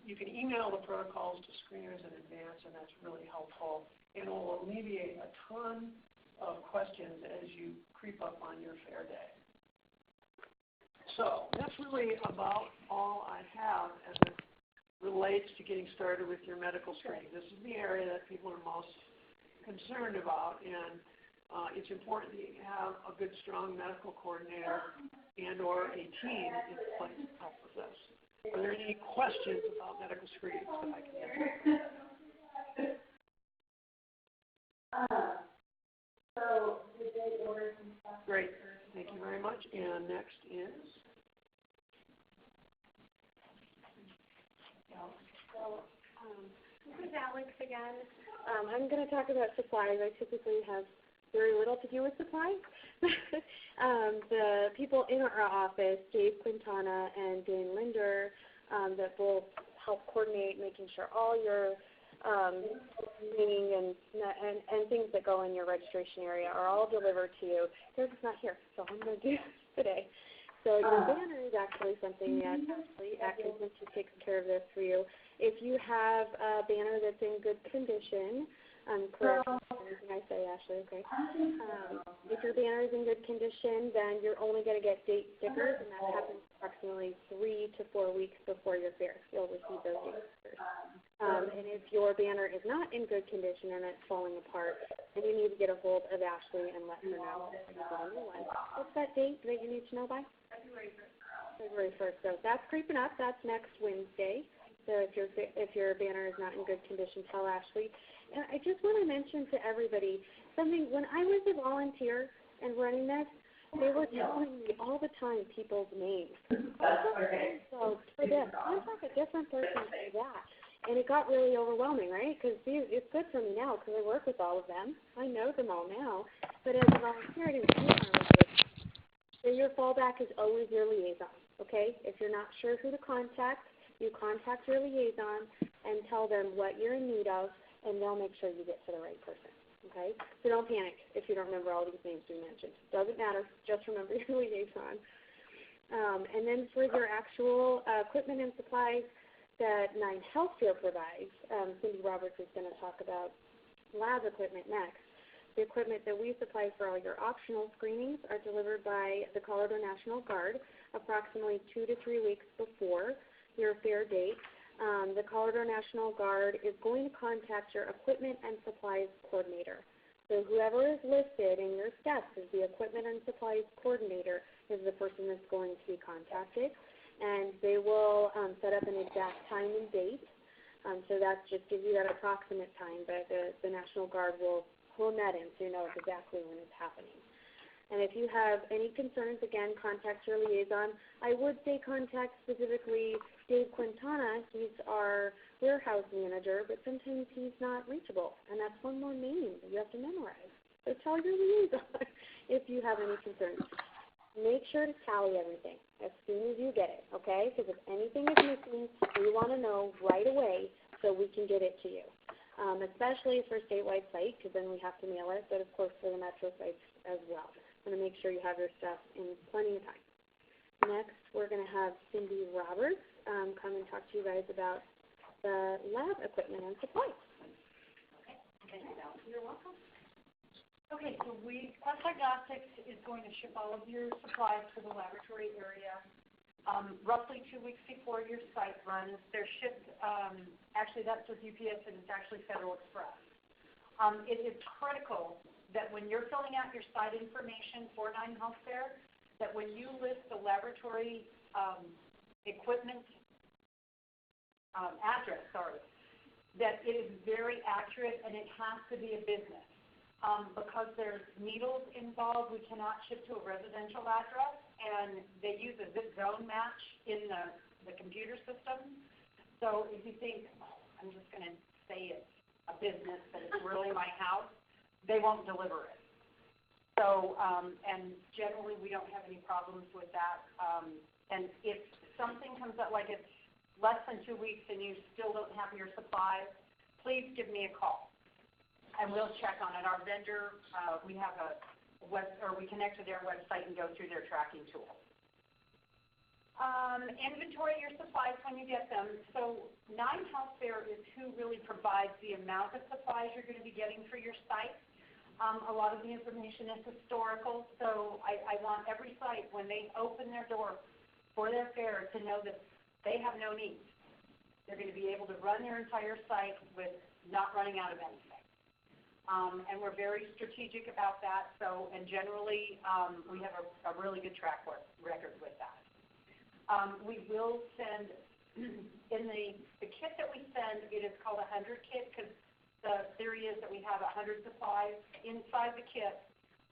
you can email the protocols to screeners in advance, and that's really helpful, and will alleviate a ton of questions as you creep up on your fair day. So that's really about all I have as it relates to getting started with your medical screening. This is the area that people are most concerned about, and it's important that you have a good, strong medical coordinator and or a team in place to help with this. Are there any questions about medical screening that I can answer? Great. Thank you very much. And next is? This is Alex again. I'm going to talk about supplies. I typically have very little to do with supplies. The people in our office, Dave Quintana and Dane Linder, that will help coordinate making sure all your screening and things that go in your registration area are all delivered to you. Derek's not here, so I'm going to do this today. So your banner is actually something that Ashley Atkinson takes care of this for you. If you have a banner that's in good condition, correct everything I say, Ashley, okay? If your banner is in good condition, then you're only going to get date stickers, and that happens approximately 3 to 4 weeks before your fair. You'll receive those date stickers. And if your banner is not in good condition and it's falling apart, then you need to get a hold of Ashley and let her know that you want a new one. What's that date that you need to know by? February 1st. So that's creeping up. That's next Wednesday. So if your banner is not in good condition, tell Ashley. And I just want to mention to everybody something. When I was a volunteer and running this, they were telling me all the time people's names. So for this, contact a different person for that. And it got really overwhelming, right? Because it's good for me now because I work with all of them. I know them all now. But as a volunteer, I didn't see one of them. So your fallback is always your liaison, okay? If you're not sure who to contact, you contact your liaison and tell them what you're in need of, and they'll make sure you get to the right person, okay? So don't panic if you don't remember all these names we mentioned. Doesn't matter. Just remember your liaison. And then for your actual equipment and supplies that 9 Healthcare provides, Cindy Roberts is going to talk about lab equipment next. The equipment that we supply for all your optional screenings are delivered by the Colorado National Guard approximately 2 to 3 weeks before your fair date. The Colorado National Guard is going to contact your equipment and supplies coordinator. So whoever is listed in your steps as the equipment and supplies coordinator is the person that's going to be contacted. And they will set up an exact time and date. So that just gives you that approximate time, but the National Guard will pull that in so you know exactly when it's happening. And if you have any concerns, again, contact your liaison. I would say contact specifically Dave Quintana. He's our warehouse manager, but sometimes he's not reachable, and that's one more name that you have to memorize. So tell your liaison if you have any concerns. Make sure to tally everything as soon as you get it, okay? Because if anything is missing, we want to know right away so we can get it to you, especially for statewide site, because then we have to mail it, but of course for the metro sites as well. Want to make sure you have your stuff in plenty of time. Next, we're going to have Cindy Roberts come and talk to you guys about the lab equipment and supplies. Okay, thank you, Val. You're welcome. Okay, so Quest Diagnostics is going to ship all of your supplies to the laboratory area roughly 2 weeks before your site runs. They're shipped, actually that's with UPS and it's actually Federal Express. It is critical that when you're filling out your site information for 9 Healthcare, that when you list the laboratory equipment address, that it is very accurate and it has to be a business. Because there's needles involved, we cannot ship to a residential address, and they use a zip zone match in the computer system. So if you think, I'm just going to say it's a business, but it's really my house, they won't deliver it. So, and generally we don't have any problems with that. And if something comes up, like it's less than 2 weeks and you still don't have your supplies, please give me a call. And we'll check on it. Our vendor, we have we connect to their website and go through their tracking tool. Inventory your supplies when you get them. So 9 Healthcare is who really provides the amount of supplies you're going to be getting for your site. A lot of the information is historical, so I want every site, when they open their door for their fair, to know that they have no needs. They're going to be able to run their entire site with not running out of anything. And we're very strategic about that. So, and generally, we have a really good track record with that. We will send, in the kit that we send, it is called a 100 kit, because the theory is that we have 100 supplies inside the kit.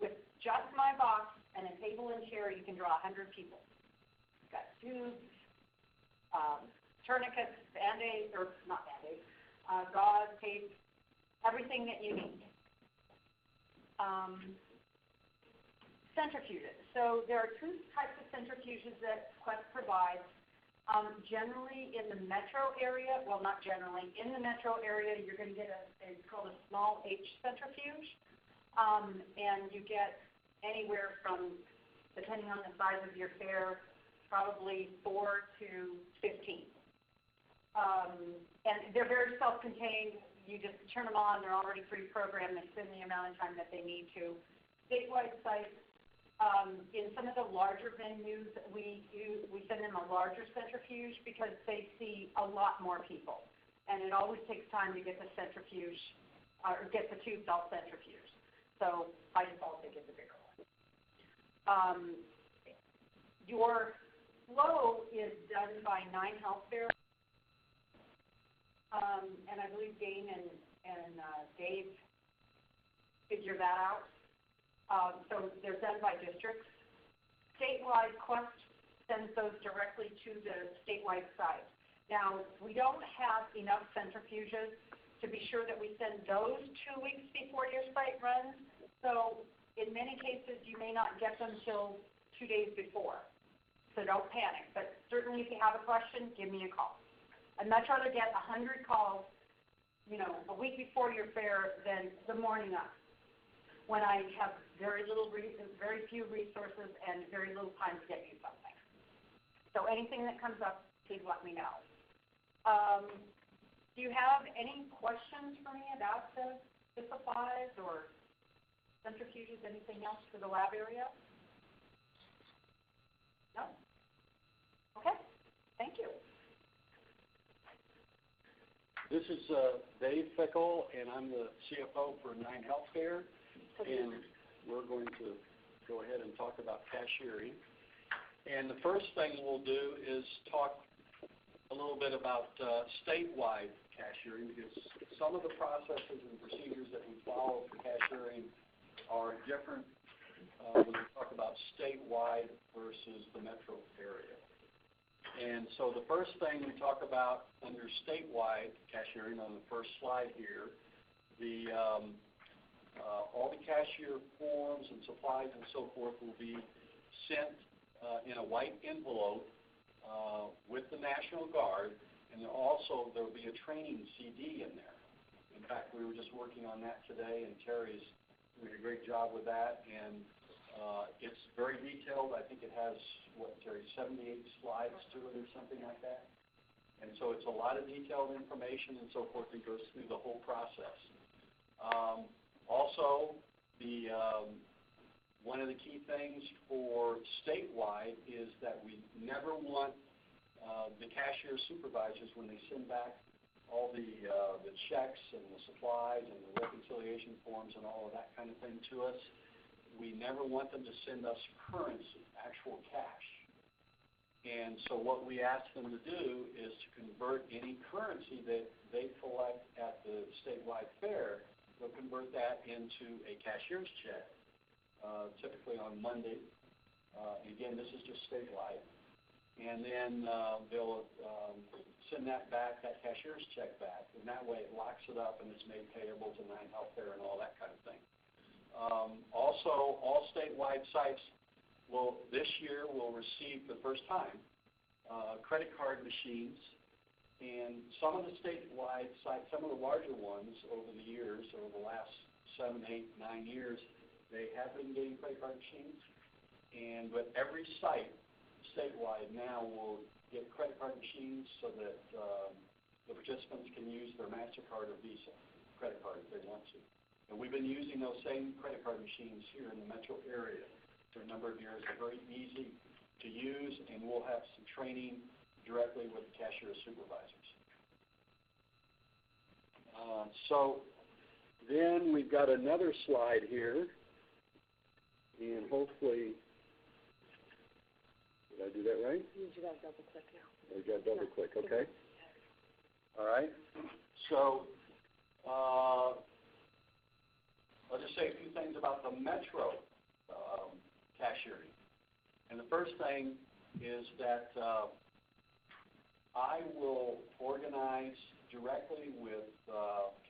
With just my box and a table and chair, you can draw 100 people. We've got tubes, tourniquets, Band-Aids, or not Band-Aids, gauze, tape, everything that you need. Centrifuges. So there are 2 types of centrifuges that Quest provides. Generally in the metro area, well, not generally, in the metro area, you're going to get it's called a small H centrifuge, and you get anywhere from, depending on the size of your fair, probably 4 to 15. And they're very self-contained. You just turn them on, they're already pre-programmed, they spend the amount of time that they need to. Statewide sites, in some of the larger venues, we send them a larger centrifuge because they see a lot more people. and it always takes time to get the centrifuge, or get the tubes all centrifuged. So by default, they get the bigger one. Your flow is done by 9 Health Fair, and I believe Dane and Dave figure that out. So they're done by districts. Statewide, Quest sends those directly to the statewide site. Now, we don't have enough centrifuges to be sure that we send those 2 weeks before your site runs. So in many cases, you may not get them till 2 days before. So don't panic. But certainly if you have a question, give me a call. I'd much rather get 100 calls, a week before your fair than the morning of, when I have very few resources and very little time to get you something. So anything that comes up, please let me know. Do you have any questions for me about the supplies or centrifuges, anything else for the lab area? No? Okay, thank you. This is Dave Fickle, and I'm the CFO for 9 Health Fair, and we're going to go ahead and talk about cashiering. And the first thing we'll do is talk a little bit about statewide cashiering, because some of the processes and procedures that we follow for cashiering are different when we talk about statewide versus the metro area. And so the first thing we talk about under statewide cashiering on the first slide here, all the cashier forms and supplies and so forth will be sent in a white envelope with the National Guard, and also there will be a training CD in there. In fact, we were just working on that today, and Terry's doing a great job with that, and it's very detailed. I think it has, Terry, 78 slides to it or something like that. And so it's a lot of detailed information and so forth that goes through the whole process. Also, one of the key things for statewide is that we never want the cashier supervisors, when they send back all the checks and the supplies and the reconciliation forms and all of that kind of thing to us, we never want them to send us currency, actual cash. And so what we ask them to do is to convert any currency that they collect at the statewide fair, they'll convert that into a cashier's check, typically on Monday. Again, this is just statewide. And then they'll send that back, that cashier's check back, and that way it locks it up and it's made payable to 9 Health Fair and all that kind of thing. Also, all statewide sites this year will receive for the first time credit card machines, and some of the statewide sites, some of the larger ones over the years, over the last 7, 8, 9 years, they have been getting credit card machines, but every site statewide now will get credit card machines so that the participants can use their MasterCard or Visa credit card if they want to. And we've been using those same credit card machines here in the metro area for a number of years. They're very easy to use, and we'll have some training directly with the cashier supervisors. So then we've got another slide here, and hopefully, did I do that right? You got to double click now. I got to double click, okay. All right. So I'll just say a few things about the metro cashiering. And the first thing is that I will organize directly with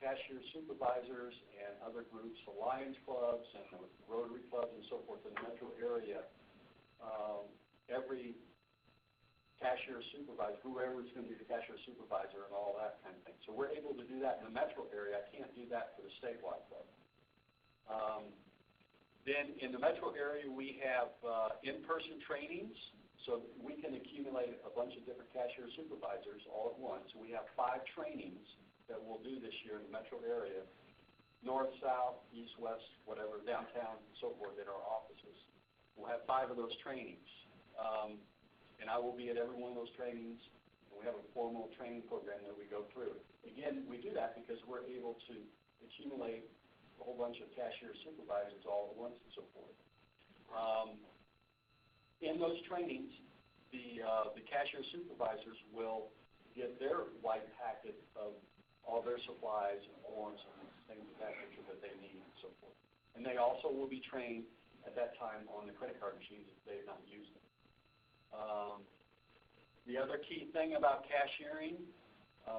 cashier supervisors and other groups, the Lions Clubs and the Rotary Clubs and so forth in the metro area. Every cashier supervisor, whoever is going to be the cashier supervisor and all that kind of thing. So we're able to do that in the metro area. I can't do that for the statewide club. Then in the metro area, we have in-person trainings, so we can accumulate a bunch of different cashier supervisors all at once. So we have 5 trainings that we'll do this year in the metro area, north, south, east, west, whatever, downtown, and so forth in our offices. We'll have 5 of those trainings, and I will be at every one of those trainings. We have a formal training program that we go through. Again, we do that because we're able to accumulate a whole bunch of cashier supervisors all at once and so forth. In those trainings, the cashier supervisors will get their white packet of all their supplies and forms and things of that nature that they need and so forth. And they also will be trained at that time on the credit card machines if they have not used them. The other key thing about cashiering,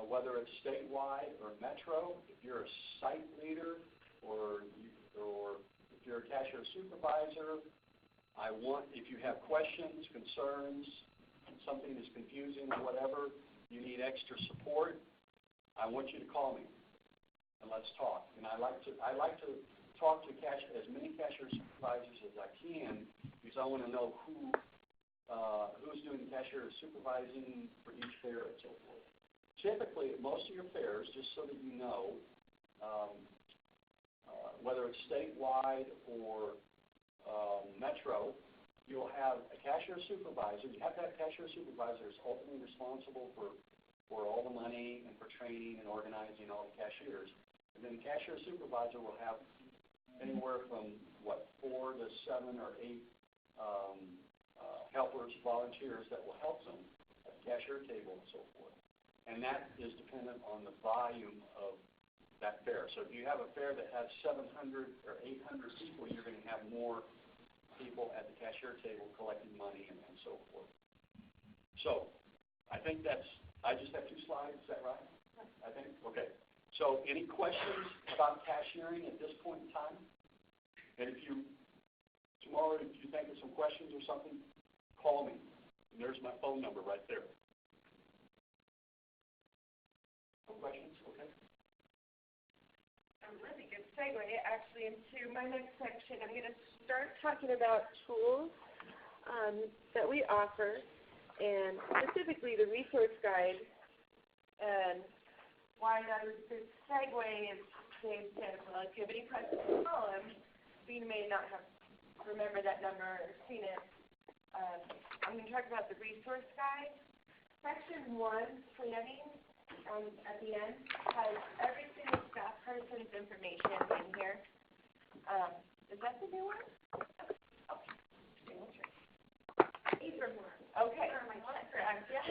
whether it's statewide or metro, if you're a site leader or if you're a cashier supervisor, if you have questions, concerns, something is confusing or whatever, you need extra support, I want you to call me and let's talk. And I like to talk to as many cashier supervisors as I can because I want to know who's doing cashier supervising for each fair and so forth. Typically, at most of your fairs, just so that you know, whether it's statewide or metro, you'll have a cashier supervisor. You have to have a cashier supervisor who's ultimately responsible for all the money and for training and organizing all the cashiers. And then the cashier supervisor will have anywhere from, 4 to 7 or 8 helpers, volunteers that will help them at the cashier table and so forth. And that is dependent on the volume of that fair. So if you have a fair that has 700 or 800 people, you're going to have more people at the cashier table collecting money and so forth. So I think I just have 2 slides, is that right? I think, okay. So any questions about cashiering at this point in time? And tomorrow, if you think of some questions or something, call me. And there's my phone number right there. No questions? Okay. A really good segue actually into my next section. I'm going to start talking about tools that we offer, and specifically the resource guide. And why that is a good segue is Dave said, well, if you have any questions, call him. You may not have remembered that number or seen it. I'm going to talk about the resource guide. Section 1, planning, at the end, has every single staff person's information in here. Is that the new one? Okay. Okay. Correct. Yeah.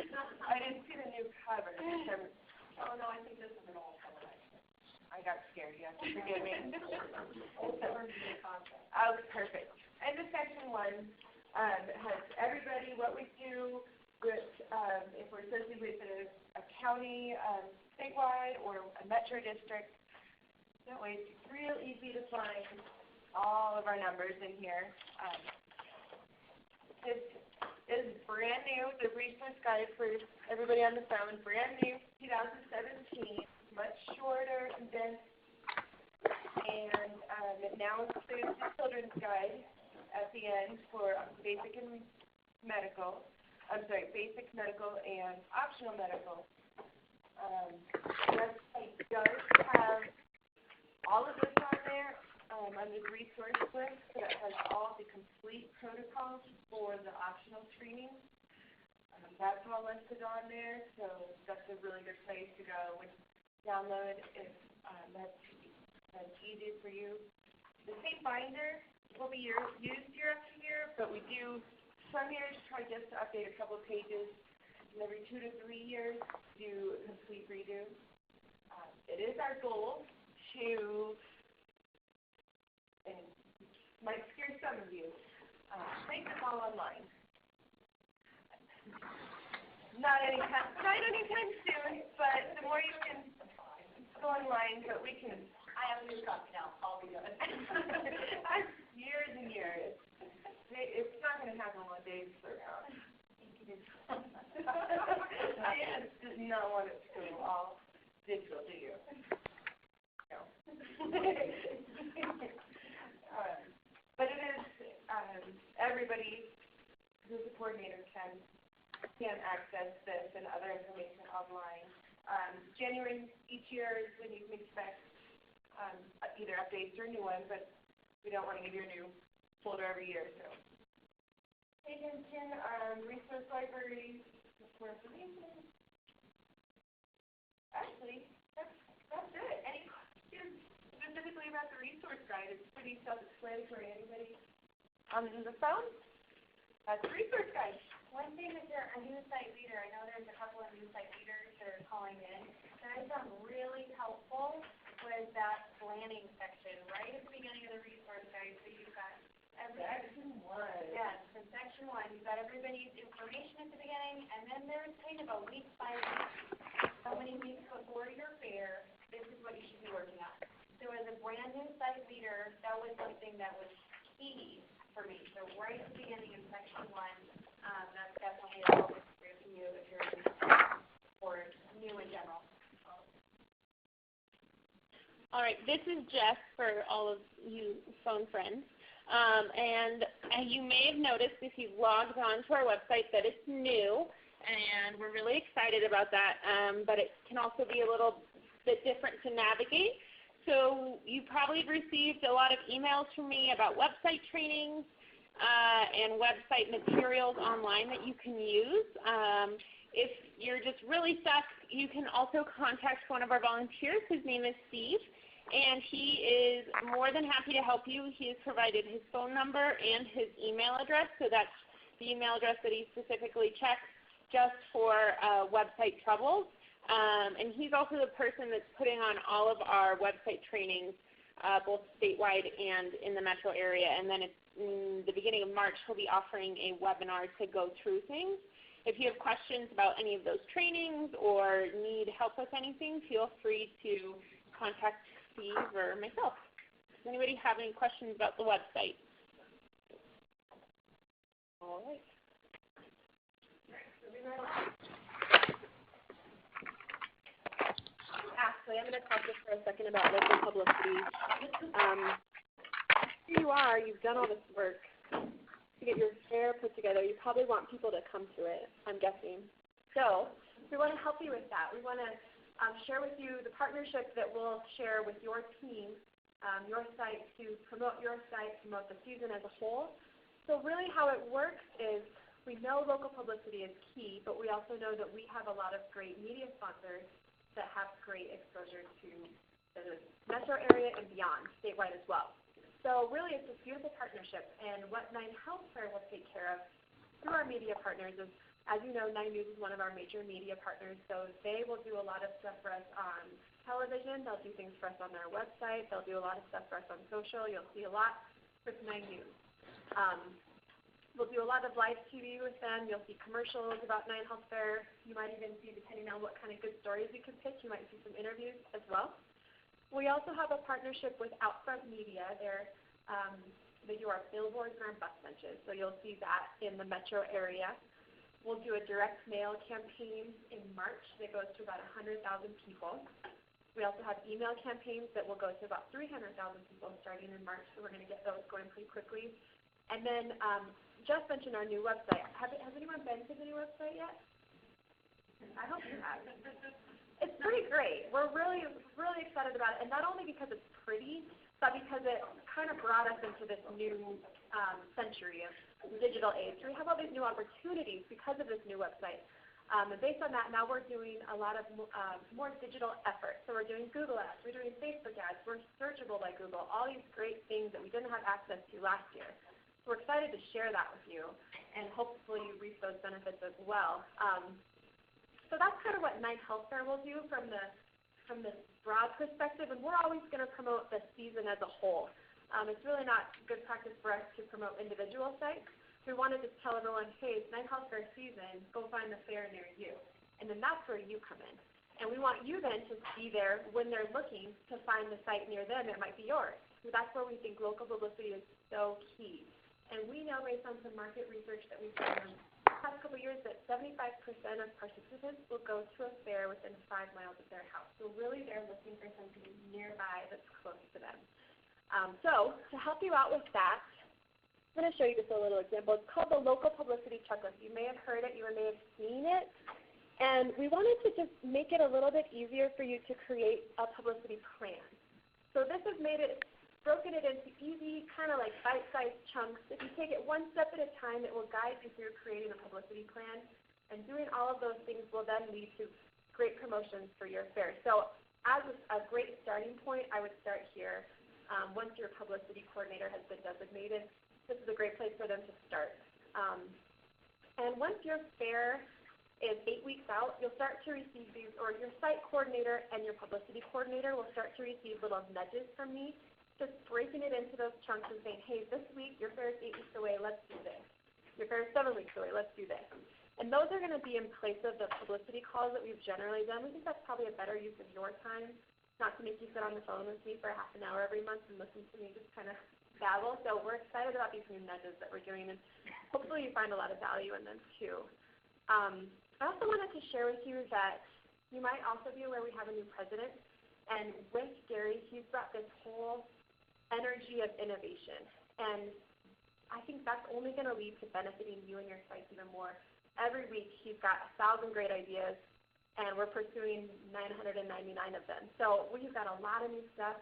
I didn't see the new cover. Oh, no, I think this is an old cover. I got scared. You have to forgive me. Oh, perfect. And the section 1 has everybody, what we do, with, if we're associated with a county, statewide, or a metro district. That way it's real easy to find all of our numbers in here. This is brand new, the resource guide for everybody on the phone, brand new, 2017, much shorter, condensed, and it now includes the children's guide at the end for basic medical and optional medical. The website does have all of this on there under the resource list, so it has all the complete protocols for the optional screening. That's all listed on there, so that's a really good place to go and download if that's easy for you. The same binder will be used year after year, but we do some years try just to update a couple of pages, and every 2 to 3 years do a complete redo. It is our goal to, and might scare some of you, make this all online. Not anytime soon, but the more you can go online, but we can. I have a new copy now. I'll be done. Years and years. It's not going to happen one day to start out. I just not want it to go all digital, do you? No. But it is, everybody who's a coordinator can access this and other information online. January each year is when you can expect either updates or new ones, but we don't want to give you a new folder every year. So pay attention, resource library, for information, Actually, that's it. Any questions specifically about the resource guide? It's pretty self-explanatory. Anybody on the phone? That's the resource guide. One thing is you're a new site leader. I know there's a couple of new site leaders that are calling in. That I found really helpful was that planning section right at the beginning of the resource guide. So you've got Section 1. Yes, in section 1, you've got everybody's information at the beginning, and then there's kind of a week by week, how many weeks before your fair, this is what you should be working on. So as a brand new site leader, that was something that was key for me. So right at the beginning in section 1, that's definitely a focus for you if you're or new in general. All right, this is Jess for all of you phone friends. And you may have noticed if you've logged on to our website that it's new, and we're really excited about that, but it can also be a little bit different to navigate. So you probably have received a lot of emails from me about website trainings and website materials online that you can use. If you're just really stuck, you can also contact one of our volunteers. His name is Steve, and he is more than happy to help you. He has provided his phone number and his email address, so that's the email address that he specifically checks just for website troubles. And he's also the person that's putting on all of our website trainings, both statewide and in the metro area. And then in the beginning of March, he'll be offering a webinar to go through things. If you have questions about any of those trainings or need help with anything, feel free to contact Steve or myself. Does anybody have any questions about the website? All right. Ashley, I'm going to talk just for a second about local publicity. Here you are, you've done all this work to get your fair put together. You probably want people to come to it, I'm guessing. So we want to help you with that. We want to share with you the partnership that we'll share with your team, your site, to promote your site, promote the season as a whole. So really how it works is we know local publicity is key, but we also know that we have a lot of great media sponsors that have great exposure to the metro area and beyond, statewide as well. So really it's this beautiful partnership, and what 9 Health Fair will take care of through our media partners is, as you know, 9 News is one of our major media partners, so they will do a lot of stuff for us on television. They'll do things for us on their website. They'll do a lot of stuff for us on social. You'll see a lot with 9 News. We'll do a lot of live TV with them. You'll see commercials about 9 Health Fair. You might even see, depending on what kind of good stories we could pitch, you might see some interviews as well. We also have a partnership with Outfront Media. They do our billboards and our bus benches, so you'll see that in the metro area. We'll do a direct mail campaign in March that goes to about 100,000 people. We also have email campaigns that will go to about 300,000 people starting in March, so we're going to get those going pretty quickly. And then just mentioned our new website. Has anyone been to the new website yet? I hope you have. It's pretty great. We're really, really excited about it, and not only because it's pretty, but because it kind of brought us into this new century of digital age. So we have all these new opportunities because of this new website. And based on that, now we're doing a lot of more digital efforts. So we're doing Google ads, we're doing Facebook ads, we're searchable by Google, all these great things that we didn't have access to last year. So we're excited to share that with you, and hopefully you reap those benefits as well. So that's kind of what 9 Health Fair will do from this broad perspective, and we're always going to promote the season as a whole. It's really not good practice for us to promote individual sites. We want to just tell everyone, hey, it's 9 Health Fair season, go find the fair near you. And then that's where you come in. And we want you then to be there when they're looking to find the site near them. It might be yours. So that's where we think local publicity is so key. And we know based on some market research that we've done in the past couple of years that 75% of participants will go to a fair within 5 miles of their house. So really they're looking for something nearby that's close to them. So to help you out with that, I'm going to show you just a little example. It's called the Local Publicity Checklist. You may have heard it. You may have seen it. And we wanted to just make it a little bit easier for you to create a publicity plan. So this has made it, broken it into easy, kind of like bite-sized chunks. If you take it one step at a time, it will guide you through creating a publicity plan. And doing all of those things will then lead to great promotions for your fair. So as a great starting point, I would start here. Once your publicity coordinator has been designated, this is a great place for them to start. And once your fair is 8 weeks out, you'll start to receive these, or your site coordinator and your publicity coordinator will start to receive little nudges from me, just breaking it into those chunks and saying, hey, this week your fair is 8 weeks away, let's do this. Your fair is 7 weeks away, let's do this. And those are going to be in place of the publicity calls that we've generally done. We think that's probably a better use of your time, not to make you sit on the phone with me for half an hour every month and listen to me just kind of babble. So we're excited about these new nudges that we're doing, and hopefully you find a lot of value in them too. I also wanted to share with you that you might also be aware we have a new president, and with Gary, he's brought this whole energy of innovation, and I think that's only going to lead to benefiting you and your sites even more. Every week he's got 1,000 great ideas, and we're pursuing 999 of them. So we've got a lot of new stuff,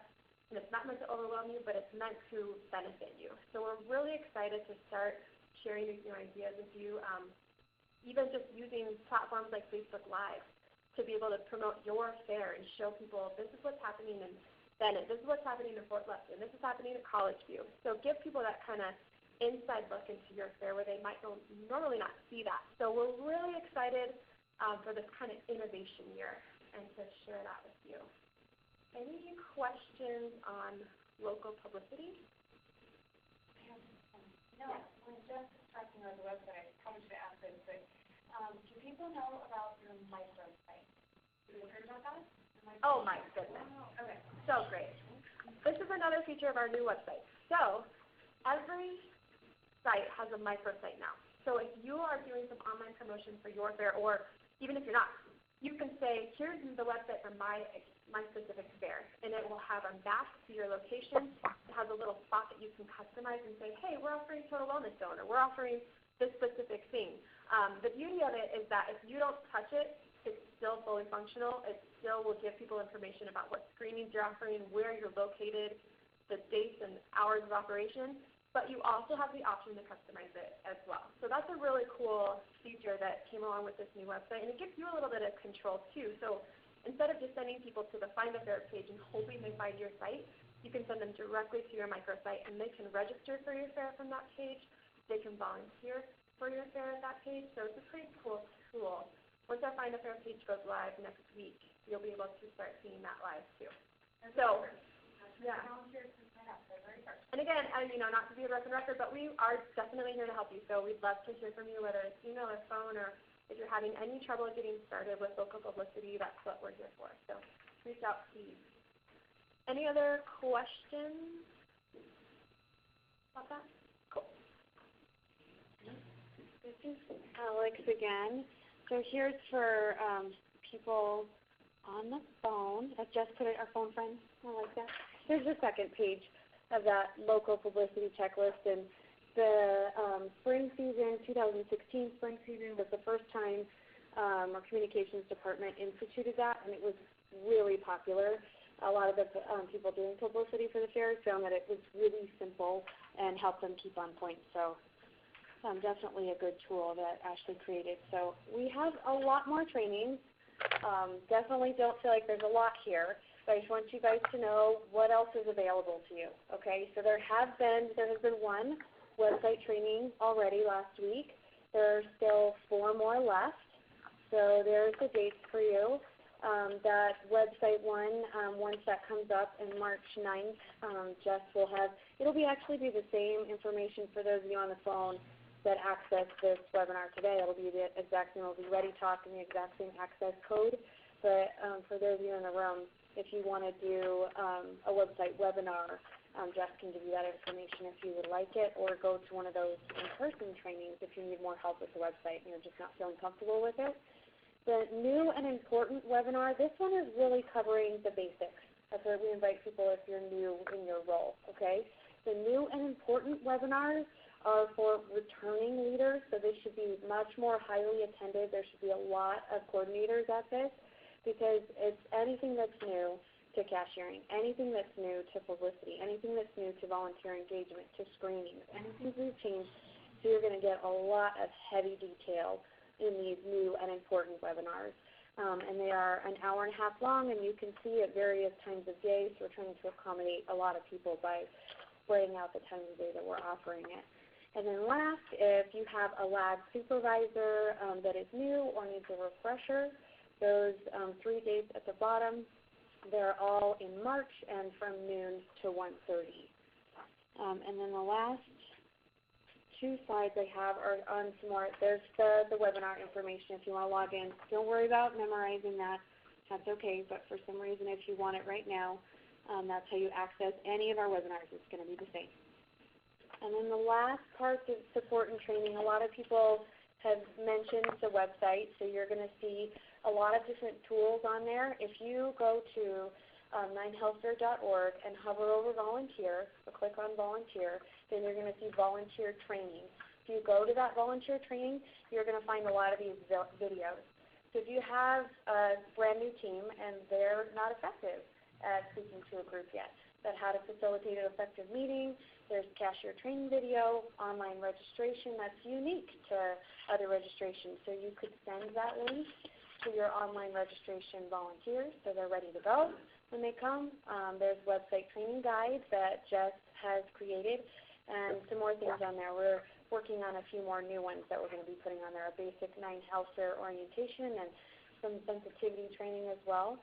and it's not meant to overwhelm you, but it's meant to benefit you. So we're really excited to start sharing these new ideas with you, even just using platforms like Facebook Live to be able to promote your fair and show people this is what's happening in Bennett, this is what's happening in Fort Lupton, this is happening in College View. So give people that kind of inside look into your fair where they might normally not see that. So we're really excited for this kind of innovation year and to share that with you. Any questions on local publicity? No, when Jeff was talking on the website, I probably should have asked this, but do people know about your microsite? Have you heard about that? Oh my goodness. Okay. So great. This is another feature of our new website. So every site has a microsite now. So if you are doing some online promotion for your fair, or even if you're not, you can say, here's the website for my specific fair, and it will have a map to your location. It has a little spot that you can customize and say, hey, we're offering Total Wellness Zone, or we're offering this specific thing. The beauty of it is that if you don't touch it, it's still fully functional. It still will give people information about what screenings you're offering, where you're located, the dates and hours of operation, but you also have the option to customize it as well. So that's a really cool feature that came along with this new website, and it gives you a little bit of control too. So instead of just sending people to the Find a Fair page and hoping they find your site, you can send them directly to your microsite, and they can register for your fair from that page. They can volunteer for your fair at that page. So it's a pretty cool tool. Once our Find a Fair page goes live next week, you'll be able to start seeing that live too. So, yeah. And again, not to be a broken record, but we are definitely here to help you. So we'd love to hear from you, whether it's email or phone, or if you're having any trouble getting started with local publicity, that's what we're here for. So reach out, please. Any other questions about that? Cool. This is Alex again. So here's for people on the phone. I've just put it, our phone friends, I like that. Here's the second page of that local publicity checklist. And the spring season, 2016 spring season, was the first time our communications department instituted that, and it was really popular. A lot of the people doing publicity for the fairs found that it was really simple and helped them keep on point. So definitely a good tool that Ashley created. So we have a lot more trainings. Definitely don't feel like there's a lot here, but I just want you guys to know what else is available to you. Okay, so there has been one website training already last week. There are still 4 more left. So there's the dates for you. That website one, once that comes up in March 9th, Jess will have, it'll actually be the same information for those of you on the phone that access this webinar today. It'll be the exact same, it'll be Ready Talk and the exact same access code. But for those of you in the room, if you want to do a website webinar, Jess can give you that information if you would like it, or go to one of those in-person trainings if you need more help with the website and you're just not feeling comfortable with it. The new and important webinar, this one is really covering the basics. That's where we invite people if you're new in your role, okay? The new and important webinars are for returning leaders, so they should be much more highly attended. There should be a lot of coordinators at this, because it's anything that's new to cashiering, anything that's new to publicity, anything that's new to volunteer engagement, to screenings, anything we've changed. So you're going to get a lot of heavy detail in these new and important webinars. and they are an hour and a half long, and you can see at various times of day, so we're trying to accommodate a lot of people by spreading out the times of day that we're offering it. And then last, if you have a lab supervisor that is new or needs a refresher, those 3 dates at the bottom, they're all in March and from noon to 1:30. And then the last 2 slides I have are on some more, there's the webinar information if you want to log in. Don't worry about memorizing that. That's okay, but for some reason if you want it right now, that's how you access any of our webinars. It's going to be the same. And then the last part is support and training. A lot of people have mentioned the website, so you're going to see a lot of different tools on there. If you go to 9healthfair.org and hover over volunteer, or click on volunteer, then you're going to see volunteer training. If you go to that volunteer training, you're going to find a lot of these videos. So if you have a brand new team and they're not effective at speaking to a group yet, that how to facilitate an effective meeting, there's cashier training video, online registration that's unique to other registrations. So you could send that link to your online registration volunteers so they're ready to go when they come. There's website training guides that Jess has created and some more things on there. We're working on a few more new ones that we're going to be putting on there, a basic 9 Health Fair orientation and some sensitivity training as well.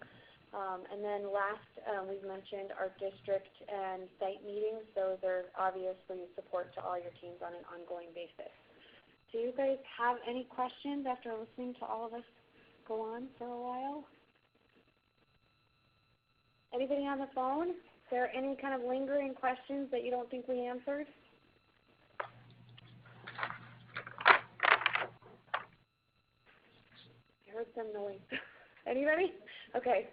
And then last, we've mentioned our district and site meetings. Those are obviously support to all your teams on an ongoing basis. Do you guys have any questions after listening to all of us go on for a while? Anybody on the phone? Is there any kind of lingering questions that you don't think we answered? I heard some noise. Anybody? Okay.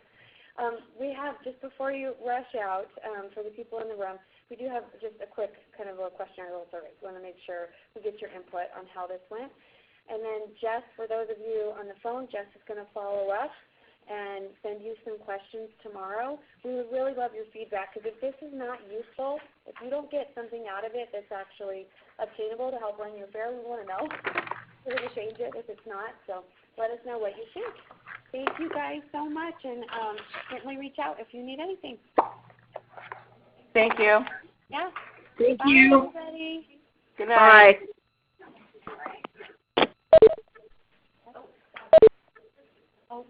We have, just before you rush out, for the people in the room, we do have just a quick kind of a questionnaire, little survey. We want to make sure we get your input on how this went. And then Jess, for those of you on the phone, Jess is going to follow up and send you some questions tomorrow. We would really love your feedback, because if this is not useful, if you don't get something out of it that's actually obtainable to help run your fair, we want to know. We're going to change it if it's not, so let us know what you think. Thank you guys so much, and certainly reach out if you need anything. Thank you. Yeah. Thank Bye, you. everybody. Good night. Bye. Oh.